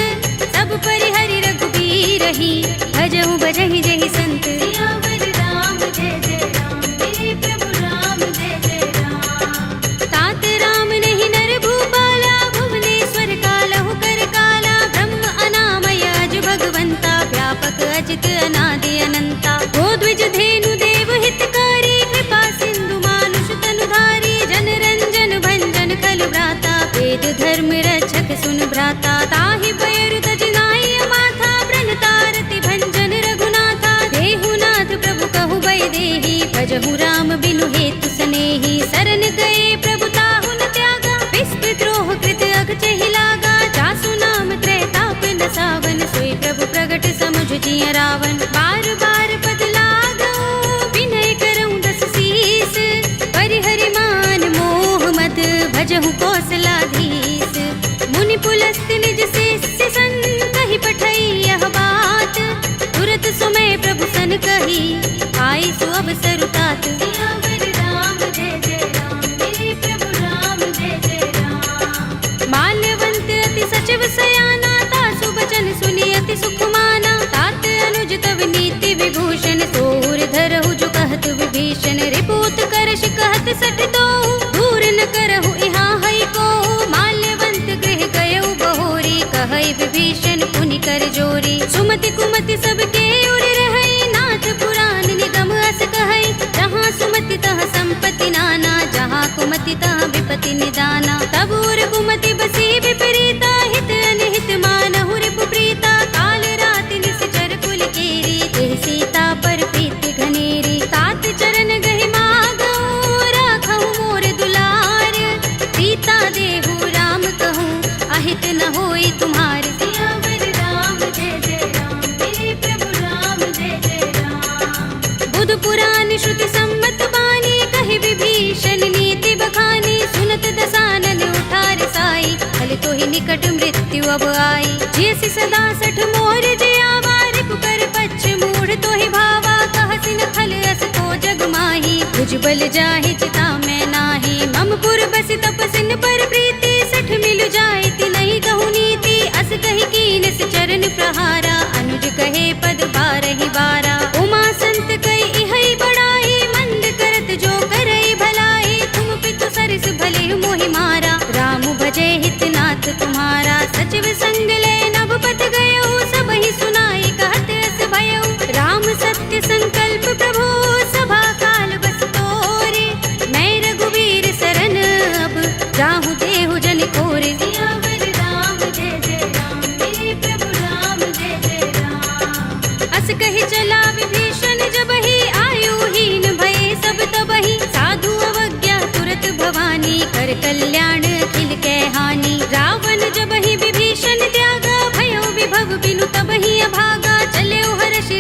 सब परिहरि रघुबीर ही, भजहु भजहि जहि संत, सियावर राम जय जय राम, मेरे प्रभु राम जय जय राम। तात राम नहीं नर भूपाला, भुवनेश्वर कालहु कर काला, ब्रह्म अनामय अज भगवंता, व्यापक अजित अनादि अनंता, गोद्विज धेनु देव हितकारी, कृपा सिंधु मानुष तनुधारी, जन रंजन भंजन खल भ्राता, वेद धर्म रक्षक सुन भ्राता, ताहि पैरु तज नाई माथा, प्रणतारति भंजन रघुनाथा, देहुनाथ प्रभु कहु बै देहि, भजहु राम बिनु हेतु सनेहि, शरण गए प्रभु ताहु न त्यागा, विस्पद्रोह कृत अगचहि लागा, जासु नाम त्रैताप न सावन, सोई प्रभु प्रगट समुझ जिय रावण, बार बार पद लागऊ, विनय करऊँ दस शीस, परिहरि मान मोह मद, भजहु कौशलाधीश, मुनि पुलस्त निज शिष्य संग, कहि पठई यह बात, तुरत सुमय प्रभु सन कही, आई सु अवसर तात, सियावर राम जय जय राम, मेरे प्रभु राम जय जय राम। माल्यवंत अति सचिव सयाना, तासु बचन सुनि अति सुख माना, तात अनुज तव नीति विभूषण, सोर धरहु जो कहत विभीषण, रिपुत करश कहत सठ दोहु, दूर न करहु इहाँ हई को, माल्यवंत गृह गयउ बहोरी, कहई विभीषण पुनि कर जोरी, सुमति कुमति सबके उर रहई, नाथ पुराण निगम अस कहई, जहाँ सुमति तहाँ संपत्ति नाना, जहाँ कुमति तहाँ विपत्ति निदाना, तब उर कुमति बसी विपरीता, हित अनहित मानहु रिपु प्रीता, काल राति निश्चर कुल केरी, देह सीता पर प्रीति घनेरी, तात चरण गहि मागऊ, राखहु मोर दुलार, सीता देहु राम कहूँ, अहित न होई तुम्हार, सियावर राम जय जय राम, मेरे प्रभु राम जय जय राम। बुध पुराण श्रुति सम्मत बानी, कहि विभीषण नीति बखानी, सुनत दसानन उठार साई, फल तो ही निकट मृत्यु अब आई, जैसी सदा सठ मोर जयावा, रिपु कर पच्छ मूढ़ तो ही भावा, कहसिन खल अस तो जग माही, तुझ बल जाहि चिता मैं नाही, मम पुर बस तपसिन पर प्रीति, सठ मिल जाए ति नहीं कहु नीति, अस कहि कीन चरण प्रहारा, अनुज कहि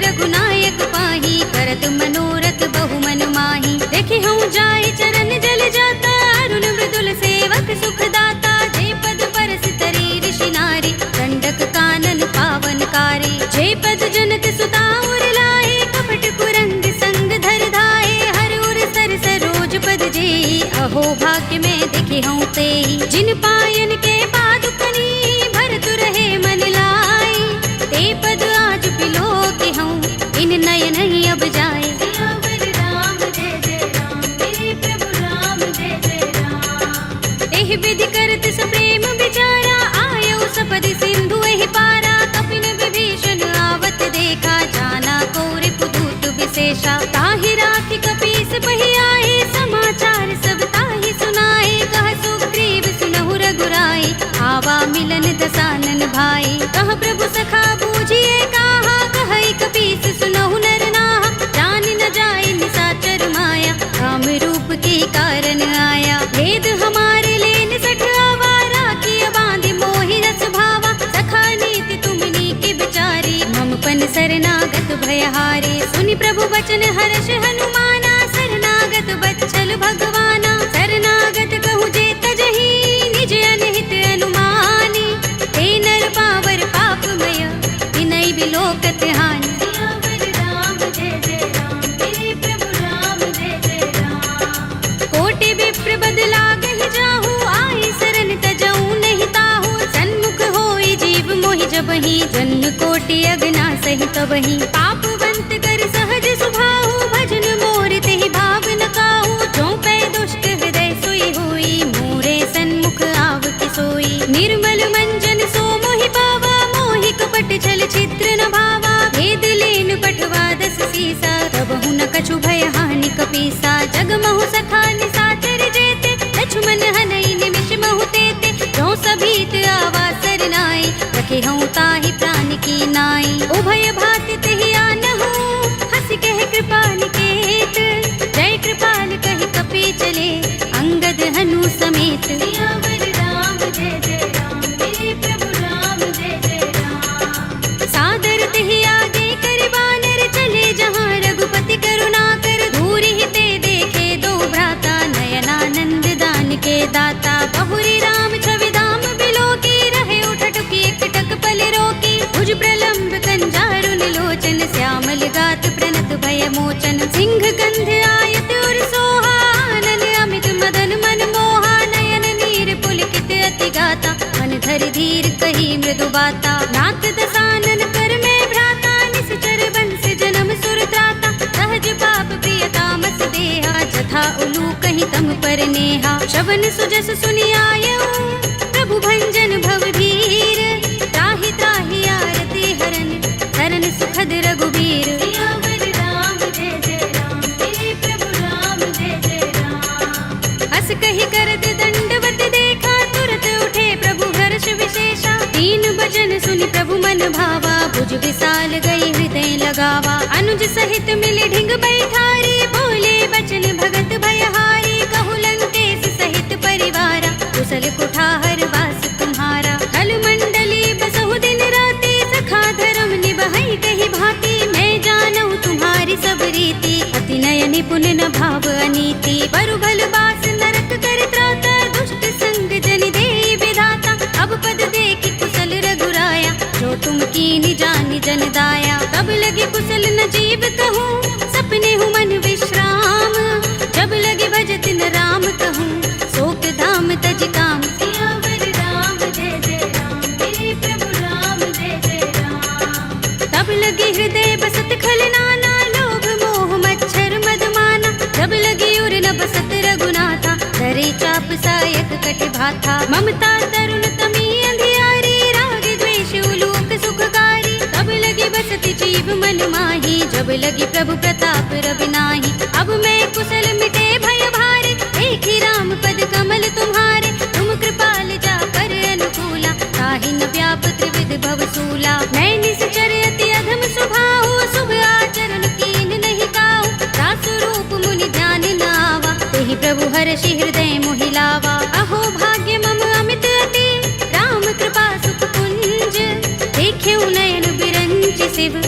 रघुनायक पाही, करत मनोरथ बहु मन माही। देखे हूँ जाय चरण जल जाता, अरुण मृदुल सेवक सुख दाता। जे पद परस तरी ऋषि नारी, दंडक कानन पावनकारी। जे पद जनत सुता उर लाए, कपट कुरंग संग धर धाए। हर उर सर सरोज पद जेई, अहो भाग्य में देखे हूँ तेई। जिन पायन के पादुकनी, भरत रहे मन लाई। ते पद आज बिलो के हूँ, इन नयन ही अब जाए। सियावर राम जय जय राम, मेरे प्रभु राम जय जय राम। एहि विधि करत सप्रेम विचारा, आयो सपदि सिंधु एहि पारा। कपिन विभीषण आवत देखा, जाना कौरि पुदूत विशेषा। ताहि राखि कपीस बहि आए, समाचार सब ताहि सुनाए। कह सुग्रीव सुनहु रघुराई, आवा मिलन दसानन भाई। कह प्रभु सखा बूझिए कहा, कहई कपीस सुनहु नर नाहा। जान न जाए निशाचर माया, काम रूप के कारण आया। भेद हमारे लेन सठ आवारा, किया बांधि मोहि रस भावा। सखा नीति तुमनी के बिचारी, मम पन शरणागत भयहारी। सुनि प्रभु वचन हर्ष हनुमाना, शरणागत बच्चल भगवाना। शरणागत कहूँ जे तजहि, निज अनहित अनुमानी। हे नर पावर पापमय, विनय बिलोकत हानि। सियावर राम जय जय राम, मेरे प्रभु राम जय जय राम। कोटि विप्र बदला गहि जाहू, आई शरण तजऊ नहीं ताहू। सन्मुख होई जीव मोहि जबहि, जन्म कोटि अगना सहि तबहि। पापवंत कर सहज सुभाहु, भजन मोर तेहि भाव न काहू। जो पै दुष्ट हृदय सोई होई, मोरे सन्मुख आव के सोई। निर्मल मंजन सो मोहि पावा, मोहि कपट छल चित्र न भावा। भेद लेन पठवा दस सीसा, तबहु न कछु भय हानि कपीसा। जग महु सखा निशाचर जेते, लक्ष्मण हनई निमिष महु तेते। जो सभीत आवा सरनाई, रखे हूँ ताहि प्राण की नाई। उभय भाति तेहि आनहु, हंस कह कृपाल केत। जय कृपाल कहि कपी चले, अंगद हनु समेत। सियावर राम जय जय राम, मेरे प्रभु राम जय जय राम। सादर तेहि आगे कर बानर, चले जहाँ रघुपति करुणा कर। दूर ही ते देखे दो भ्राता, नयनानंद दान के दाता। बहुरी राम छवि धाम बिलो की, रहे उठटुकी एकटक पल रोकी। भुज प्रलंब कंजारुन लोचन, श्यामल गात प्रणत भय मोचन। सिंह गंध आयत उर सोहा, आनन अमित मदन मन मोहा। नयन नीर पुलकित अति गाता, मन धरि धीर कही मृदु बाता। नाथ दसानन कर में भ्राता, निश्चर बंस जन्म सुर त्राता। सहज पाप प्रिय तामस देहा, जथा उलू कहीं तम पर नेहा। श्रवण सुजस सुनि आयऊ, प्रभु भंजन भव भीर। त्राहि त्राहि आरती हरन, शरण सुखद रघुबीर। सियावर राम जय जय राम, मेरे प्रभु राम जय जय राम। हस कहि करत दंडवत देखा, तुरत उठे प्रभु हर्ष विशेषा। दीन भजन सुनि प्रभु मन भावा, भुज विशाल गई हृदय लगावा। अनुज सहित मिले ढिंग बैठारी, बोले बचन भगत भयहारी। कहु लंकेश सहित परिवारा, कुशल कुठार वास तुम्हारा। खल मंडली बसहु दिन राति, सखा धर्म निबहै कहि भांति। मैं जानऊ तुम्हारी सब रीति, अति नय निपुण न भाव अनीति। बरु भल बास नरक कर त्राता, दुष्ट संग जन देई विधाता। अब पद देखि कुशल रघुराया, जो तुम कीनि जानि जन दाया। तब लगे कुशल न जीव कहूँ, सपने हूँ मन विश्राम। जब लगे भजत न राम कहूँ, शोक धाम तज काम। सियावर राम जय जय राम, मेरे प्रभु राम जय जय राम। तब लगे हृदय बसत खल नाना, लोभ मोह मच्छर मदमाना। जब लगे उर न बसत रघुनाथा, धरे चाप सायक कट भाथा। ममता तरुण तमी अंधियारी, राग द्वेष उलूक सुखकारी। तब लगे बसत जीव मन माही, जब लगे प्रभु प्रताप रवि नाही। अब मैं कुशल मिटे भय भारे, देखी राम पद कमल तुम्हारे। तुम कृपाल जा कर अनुकूला, ताहि न व्याप त्रिविध भव सूला। मैं निश्चर अति अधम स्वभाव, शुभ आचरण कीन नहीं काहू। दासु रूप मुनि ध्यान न आवा, तेहि प्रभु हर्षि हृदय मोहि लावा। अहो भाग्य मम अमित अति, राम कृपा सुख कुंज। देख्यऊ नयन बिरंच शिव,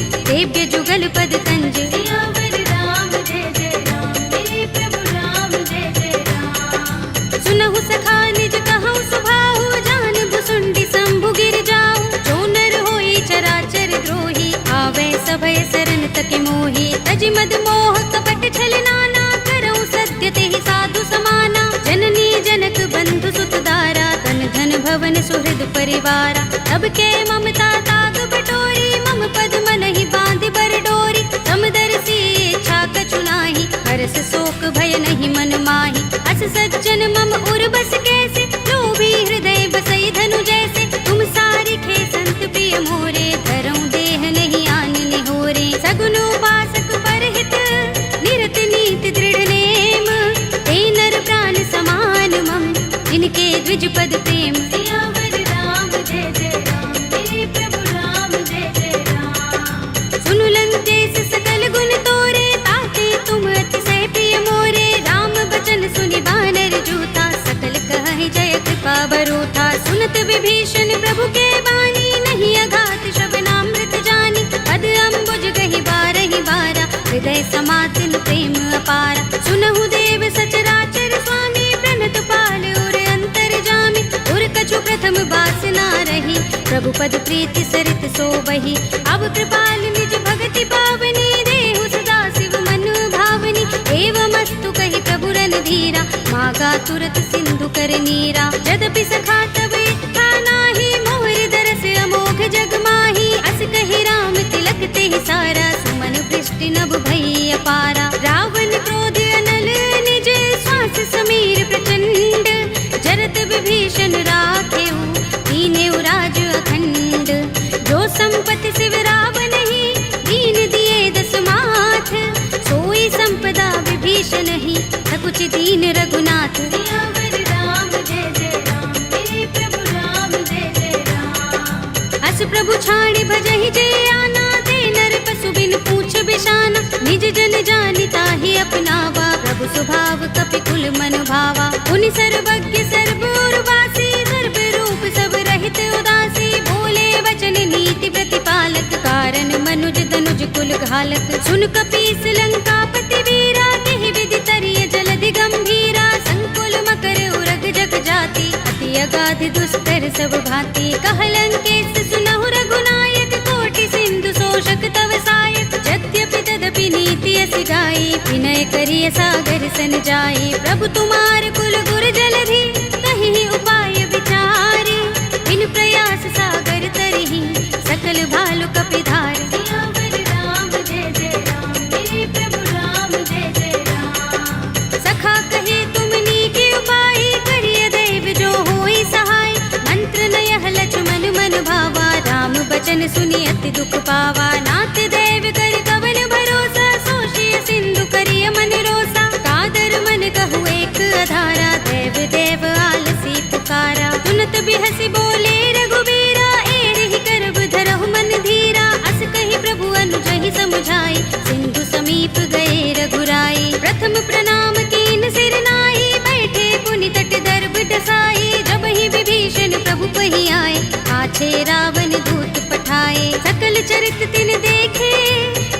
दिव्य जुगल पद कंज। सियावर राम जय जय राम, मेरे प्रभु राम जय जय राम। सुनहु सखा निज कहूँ सुभाहु, जान भुसुंडी शंभु गिर जाऊ। जो नर होई चराचर द्रोही, आवे सभय शरण तक मोही। तज मद मोह कपट छल नाना, करऊँ सत्य तेहि साधु समाना। जननी जनक बंधु सुत दारा, तन धन भवन सुहृद परिवारा। तब के ममता ताग बटोरी, मम पद मन ही बांध बर डोरी। समदर्शी इच्छा कछु नाही, हरस शोक भय नहीं मन माही। अस सज्जन मम उर बस कैसे, लोभी हृदय बसई धनु जैसे। तुम सारिखे संत प्रिय मोरे, धरऊँ देह नहीं आन निहोरे। सगुन उपासक परहित, निरत नीति दृढ़ नेम। ते नर प्राण समान मम, जिनके द्विज पद प्रेम। सियावर राम जय जय राम, मेरे प्रभु राम जय जय राम। सुनु लंकेश सकल गुण तोरे, ताते तुम अतिशय प्रिय मोरे। राम बचन सुनि बानर जूथा, सकल कहहि जय कृपा बरूथा। सुनत विभीषण प्रभु के बानी, नहीं अघात श्रवणामृत जानी। पद अम्बुज गहि बारहि बारा, हृदय समातिन प्रेम अपारा। सुनहु देव सचराचर स्वामी, प्रणत पाल उर अंतर जामी। उर कछु प्रथम बासना रही, प्रभु पद प्रीति सरित सोबहि। अब कृपाल निज भगति पावनी, देहु सदा शिव मन भावनी। एवमस्तु कहि प्रभु रणधीरा, मागा तुरत सिंधु कर नीरा। यद्यपि सखा तब इच्छा नाही, मोर दरस अमोघ जग माही। अस कहि राम तिलक तेहि सारा, सुमन वृष्टि नभ भई अपारा। रावण क्रोध अनल निज, श्वास समीर प्रचंड। जरत विभीषण राखेऊ, दीनेउ राज अखंड। जो संपत्ति शिव रावण ही, दीन दिए दस माथ। सोई संपदा विभीषण ही, सकुच दीन रघुनाथ। सियावर राम जय जय राम, मेरे प्रभु राम जय जय राम। अस प्रभु छाड़ी भजहि जय आना, ते नर पशु बिन पूछ बिशाना। निज जन जानि ताहि अपनावा, प्रभु स्वभाव कपि कुल मन भावा। पुनि सर्वज्ञ सर्व उर्वासी, सर्व रूप सब रहित उदासी। बोले वचन नीति प्रतिपालक, कारण मनुज तनुज कुल घालक। सुन कपीस लंकापति वीरा, केहि विधि तरिय जलधि गंभीरा। संकुल मकर उरग जग जाति, अति अगाध दुस्तर सब भांति। कह लंकेश सुनहु रघुनायक, कोटि सिंधु शोषक तव सायक। यद्यपि तदपि नीति अस गाई, विनय करिय सागर सन जाई। प्रभु तुम्हार कुल गुर जलधि, कहि उपाय विचारी। बिन प्रयास सागर तरहि, सकल भालु कपिधार। सियावर राम जय जय राम, मेरे प्रभु राम जय जय राम। सखा कहे तुम नीके उपाय, करिय दैव जो होई सहाय। मंत्र नयह लक्ष्मण मन भावा, राम बचन सुनि अति दुख पावा। नाथ दैव कर कवन भरोसा, सोषिय सिंधु करिय मन रोसा। कादर मन कहु एक अधारा, देव देव आलसी पुकारा। सुनत बिहसि बोले रघुबीरा, एहि करब धरहु मन धीरा। अस कहि प्रभु अनुजहि समुझाई, सिंधु समीप गए रघुराई। प्रथम प्रणाम कीन सिर नाई, बैठे पुनि तट दर्भ डसाई। जब ही विभीषण प्रभु पहि आए, पाछे रावण दूत पठाए। सकल चरित तिन देखे,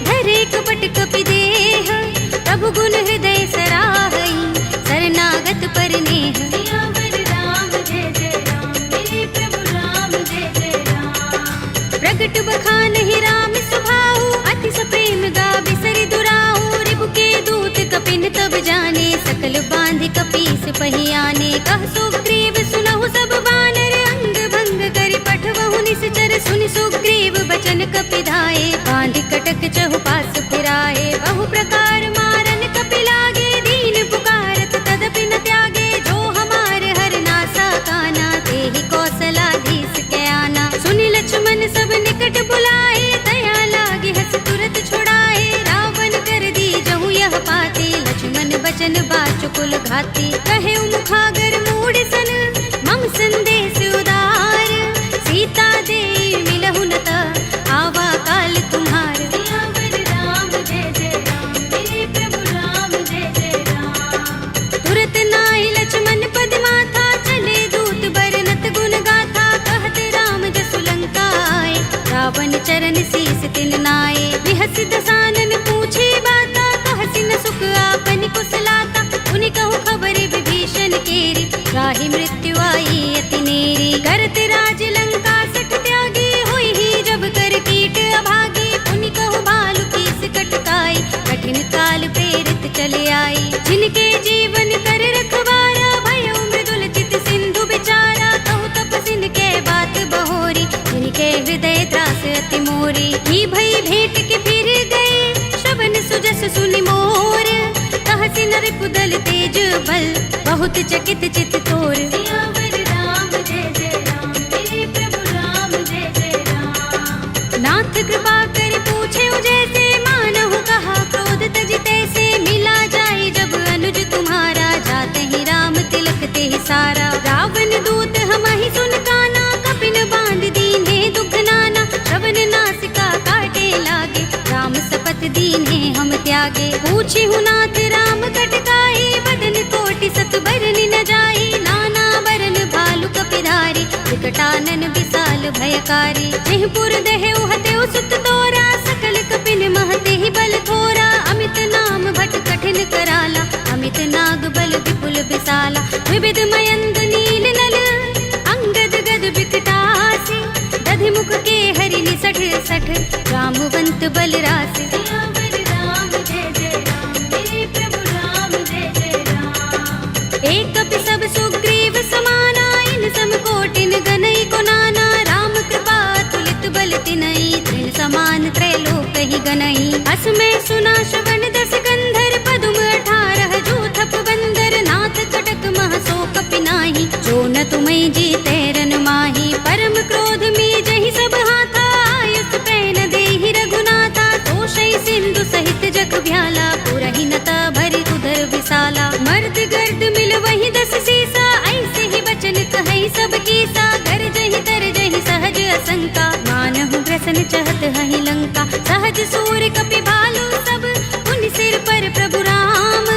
धरे कपट कपि देह। प्रभु गुण हृदय सराहई, शरणागत पर नेह। सियावर राम जय जय राम, मेरे प्रभु राम जय जय राम। प्रगट बखानहि राम सुभाऊ, अति सप्रेम गावि सरि दुराऊ। रिपु के दूत कपिन तब जाने, सकल बांधि कपीस पहि आने। कह सुग्रीव सुनहु सब बानर, अंग भंग करि पठवहु निश्चर। सुनि सुग्रीव बचन कपिधाए, बांधि कटक चहुपास फिराए। बहु प्रकार मारन कपि लागे, दीन पुकारत तदपि न त्यागे। जो हमार हर नासा काना, तेहि कौशलाधीश के आना। सुनि लक्ष्मण सब निकट बुलाए, दया लागे हस तुरत छुड़ाए। रावण कर दी जहु यह पाती, लक्ष्मण बचन बाचुकुल घाती। कहे मुखागर मूढ़ सन, मम संदेश उदार। सीता दे मिलहु न त, आवा काल तुम्हार। सियावर राम जय जय राम, मेरे प्रभु राम जय जय राम। तुरत नाहि लक्ष्मण पद माथा, चले दूत बरनत गुण गाथा। कहत राम जसु लंका आए, रावण चरण शीस तिन नाये। बिहस दसानन पूछे बाता, कहसी न सुख आपन कुशलाता। उनि कहु खबर विभीषण केरी, राहि मृत्यु आई अति नेरी। करत राज लंका सठ त्यागी, हुई ही जब कर कीट अभागी। उनि कहु भालु कीस कटकाई, कठिन काल प्रेरित चले आई। जिनके जीवन कर रखवारा, भयउ मृदुल चित सिंधु बिचारा। कहु तपसिन के बात बहोरी, जिनके हृदय त्रास अति मोरी। ही भई भेंट के फिर गए, श्रवण सुजस सुनि मोर। कहसी नर कुदल तेज बल, बहुत चकित चित तोर। सियावर राम जय जय राम, मेरे प्रभु राम जय जय राम। नाथ कृपा कर पूछे जैसे, मानहु कहा क्रोध तज तैसे। मिला जाए जब अनुज तुम्हारा, जाते ही राम तिलक ते सारा। रावण दूत हमहि सुन काना, कपिन बांध दीन्हे दुख नाना। श्रवण नासिका काटे लागे, राम सपत दीन्हे हम त्यागे। पूछिहु नाथ राम कटकाई, बदन कोटि सत बरन न जाई। नाना बरन भालु कपिधारी, विकटानन विशाल भयकारी। जेहपुर दहेउ हतेउ सुत तोरा, सकल कपिन महते ही बल थोरा। अमित नाम भट कठिन कराला, अमित नाग बल विपुल विशाला। विविध मयंग नील नल, अंगद गद विकटासी। दधि मुख के हरि निसठ सठ, रामवंत बल रासि। सियावर राम जय जय राम, मेरे प्रभु राम जय जय राम। एक कपि सब सुग्रीव समाना, इन सम कोटिन गनई को नाना। राम कृपा तुलित बल तिनई, तृण समान त्रैलोक ही गनई। अस में सुना श्रवण दस गंधर, पदुम 18 जूथप बंदर। नाथ कटक मह सो कपि नाही, जो न तुम्हें जीते रन माही। परम क्रोध में जहि सब हाथा, आयुष पैन देहि रघुनाथा। तोषै सिंधु सहित जग भ्याला, पुरहि नता भरि उदर विशाला। मर्द गर्द मिल वही 10 सीसा, ऐसे ही बचन कहै सब कीसा। गरजहि तरजहि सहज असंका, मानहु ग्रसन चहत हहि लंका। सहज सूर कपि भालु सब, उन सिर पर प्रभु राम।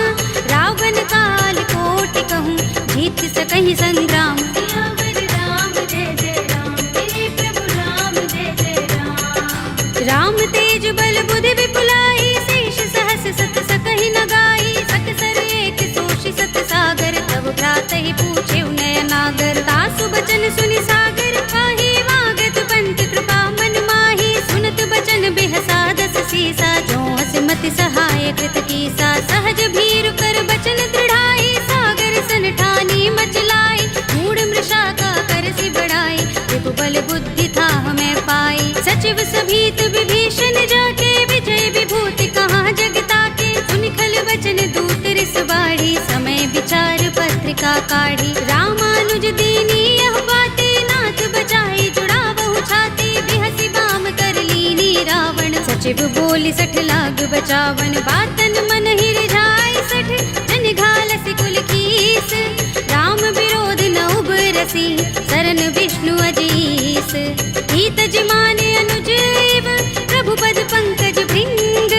रावण काल कोटि कहूँ, जीत सकहि संग्राम। सियावर राम जय जय राम, मेरे प्रभु राम जय जय राम। राम तेज बल बुद्धि विपुलाई, शेष सहस सत सकहि न गाई। सकसर एक सोषि सत सागर, तब भ्रातहि पूछे नयनागर। तासु बचन सुनि सागर काहि, मागत पंत कृपा मन माही। सुनत बचन बिहसा 10 सीसा, जो हस मति सहाय कृत कीसा। सहज भीरु कर बचन दृढ़ाई, सागर सन ठानी मचलाई। मूढ़ मृषा का करसि बढ़ाई, रिपु बल बुद्धि था हमें पाई। सचिव सभीत विभीषण जाके, विजय विभूति कहाँ जग ताके। सुनि खल बचन दूत रिस बाढ़ी, समय विचार पत्रिका काढ़ी। रामानुज दीनी यह बातें, नाथ बचाई जुड़ावहु छाती। बिहसि बाम कर लीनी रावण, सचिव बोली 60 लाग बचावन। बातन मन ही रिझाई 60, जन घालसि कुल कीस। राम विरोध न उबरसी, सरन विष्णु अजीस। हित जिमाने अनुज एव, प्रभु पद पंकज भृंग।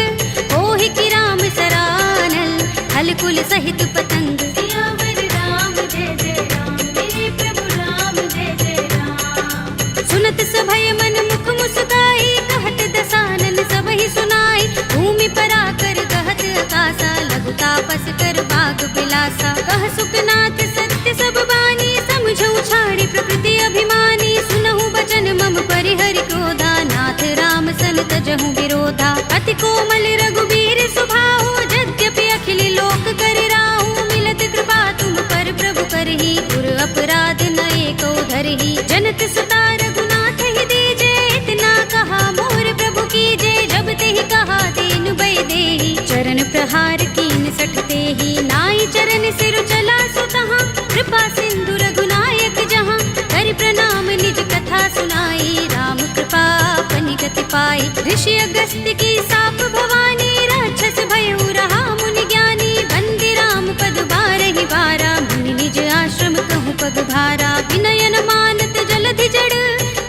ओहि की राम सरानल, हल कुल सहित पतंग। सियावर राम जय जय राम, मेरे प्रभु राम जय जय राम। सुनत सभय मन मुख मुस्काई, कहत दसानन सबहि सुनाई। भूमि पराकर गहत आकाशा, लघु तापस कर बाग बिलासा। कह सुखनाथ सत्य सब बानी, समझौ छाड़ी प्रकृति अभिमानी। सुनहु बचन मम परिहरि क्रोधा, नाथ राम सन तजहु विरोधा। अति कोमल रघुबीर सुभाहु, यद्यपि अखिल लोक कर राहु। मिलत कृपा तुम पर प्रभु करही, गुर अपराध न एको धरही। जनत सुता रघुनाथ ही दीजे, इतना कहा मोर प्रभु कीजे। जब तेहि कहा दीन भय देहि, चरण प्रहार कीन 60 तेहि। नाई चरण सिर चला सुतहाँ, कृपा सिंधु रघुनायक जहाँ। कर प्रणाम निज कथा सुनाई, राम कृपा अपनि गति पाई। ऋषि अगस्त्य की साप भवानी, राक्षस भयउ रहा मुनि ज्ञानी। बंदी राम पद बारहि बारा, मुनि निज आश्रम कहूँ पग भारा। विनयन मानत जलधि जड़,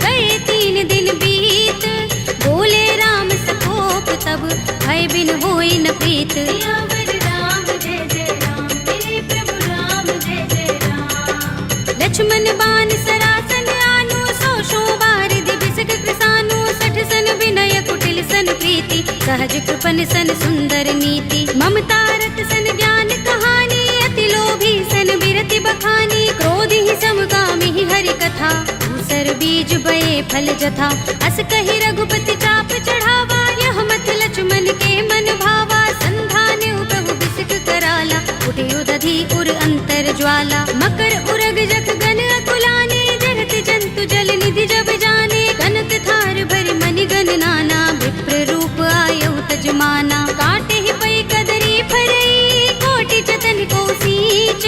गए 3 दिन बीत। बोले राम सकोप तब, भय बिन होई न प्रीत। सियावर राम जय जय राम, मेरे प्रभु राम जय जय राम। लक्ष्मण बान सरासन आनो, 100 बार दिबिसक कृसानो। 60 सन विनय कुटिल सन प्रीति, प्रीति, सहज कृपन सन सुंदर नीति, ममता रत सन ज्ञान कहानी, अति लोभी सन बिरति बखानी, क्रोध ही समकामी ही हरि कथा, दूसर बीज बये फल जथा, अस कहि रघुपति चाप चढ़ावा, यह मत लक्ष्मण के मन भावा, संधान प्रभु बिसिक कराला, उठे उदधि उर अंतर ज्वाला, मकर उरग जख गन अकुलाने, जरत जंतु जल निधि जब जाने, कनक थार भर मनि गण नाना, विप्र रूप आयौ तजमाना, काटे ही पै कदरी फरई, कोटि जतन को सींच,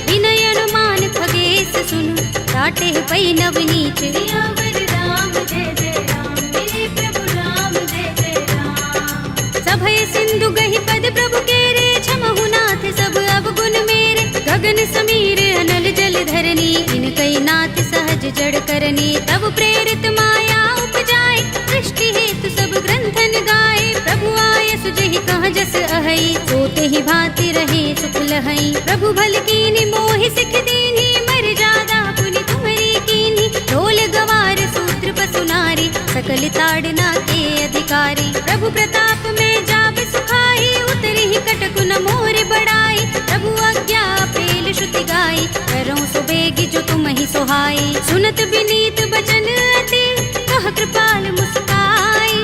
विनय अनुमान खगेश सुन, काटे ही पै नवनीच, सियावर राम जय जय राम, मेरे प्रभु राम जय जय राम, सभय सिंधु गहि पद प्रभु केरे, छमहु नाथ सब अवगुण मेरे, गगन समीर अनल जल धरनी, इनकई नाथ सहज जड़ करनी, तब प्रेरित माया उपजाए, सृष्टि हेतु सब ग्रंथन गाए, प्रभु आय सुजहि कहाँ जस अहै, सोते ही भांति रहे सुख लहै, प्रभु भल कीनी मोहि सिख दीनी, मर जादा पुनि तुम्हरी कीनी, ढोल गवार सूत्र पसु नारी, सकल ताड़ना के अधिकारी, प्रभु प्रताप में जाब सुखाई, उतरी ही कटकु न मोर बढ़ाई, प्रभु आज्ञा पेल श्रुति गाई, करऊं सो बेगी जो तुम ही सोहाई, सुनत विनीत बचन अति, कह कृपाल मुस्काई,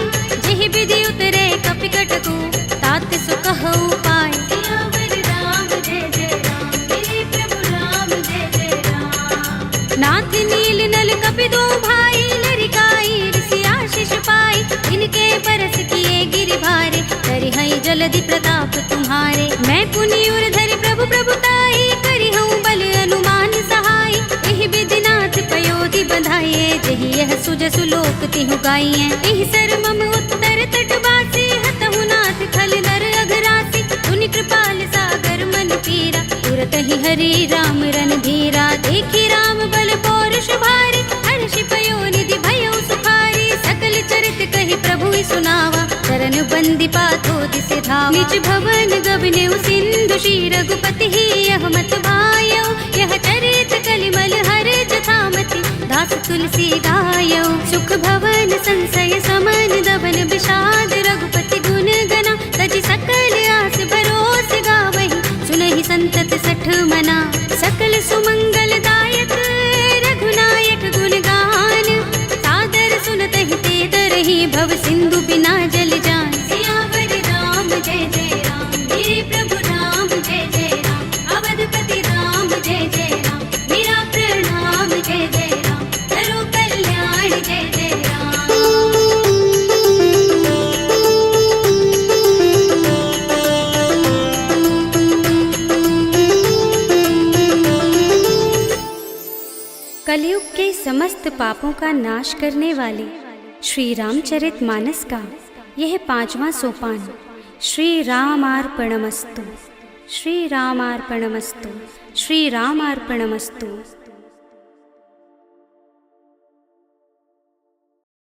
जेहि विधि उतरे कपि कटकु, तात सो कहु पाय, सियावर राम जय जय राम, मेरे प्रभु राम जय जय राम, नाथ नील नल कपि दो भाई, लरिकाई ऋषि आशीष पाई, इनके बरस किए गिरि भारे, करिहई जलधि प्रताप तुम्हारे, मैं पुनि उर धरि प्रभु प्रभुताई, करिहऊँ बल अनुमान सहाय, एहि विधिनाथ पयोधि बधाइए, जेहि यह सुजसु लोक तिहु गाइए, एहि सर मम उत्तर तट बासी, हतहु नाथ खल नर अघरासी, सुनि कृपाल सागर मन पीरा, तुरत ही हरि राम रन धीरा, देखी राम बल पौरुष भारी, हर्षि पयो निधि भयो सुखारी, सकल चरित कहि प्रभु सुनावा, चरण बंदी पाथो दिसे धावा, निज भवन गबनेउ सिंधु श्री रघुपति ही यह मत भायौ, यह चरित कलिमल हर जथामति, दास तुलसी गायौ, सुख भवन संशय समन दबन विषाद, रघुपति गुण गना, तजि सकल आस भरोस गावहि, सुनहि संतत सठ मना, सकल सुमंगल दायक रघुनायक गुण गान, सादर सुनतहि ते तरहि भव सिंधु बिना जल जान, सियावर राम जय जय राम, मेरे प्रभु राम जय जय राम, अवधपति राम जय जय राम, मेरा प्रणाम जय जय राम, करो कल्याण जय जय राम। कलयुग के समस्त पापों का नाश करने वाले श्री रामचरित मानस का यह 5वां सोपान, श्री रामार्पणमस्तु, श्री रामार्पणमस्तु, श्री रामार्पणमस्तु।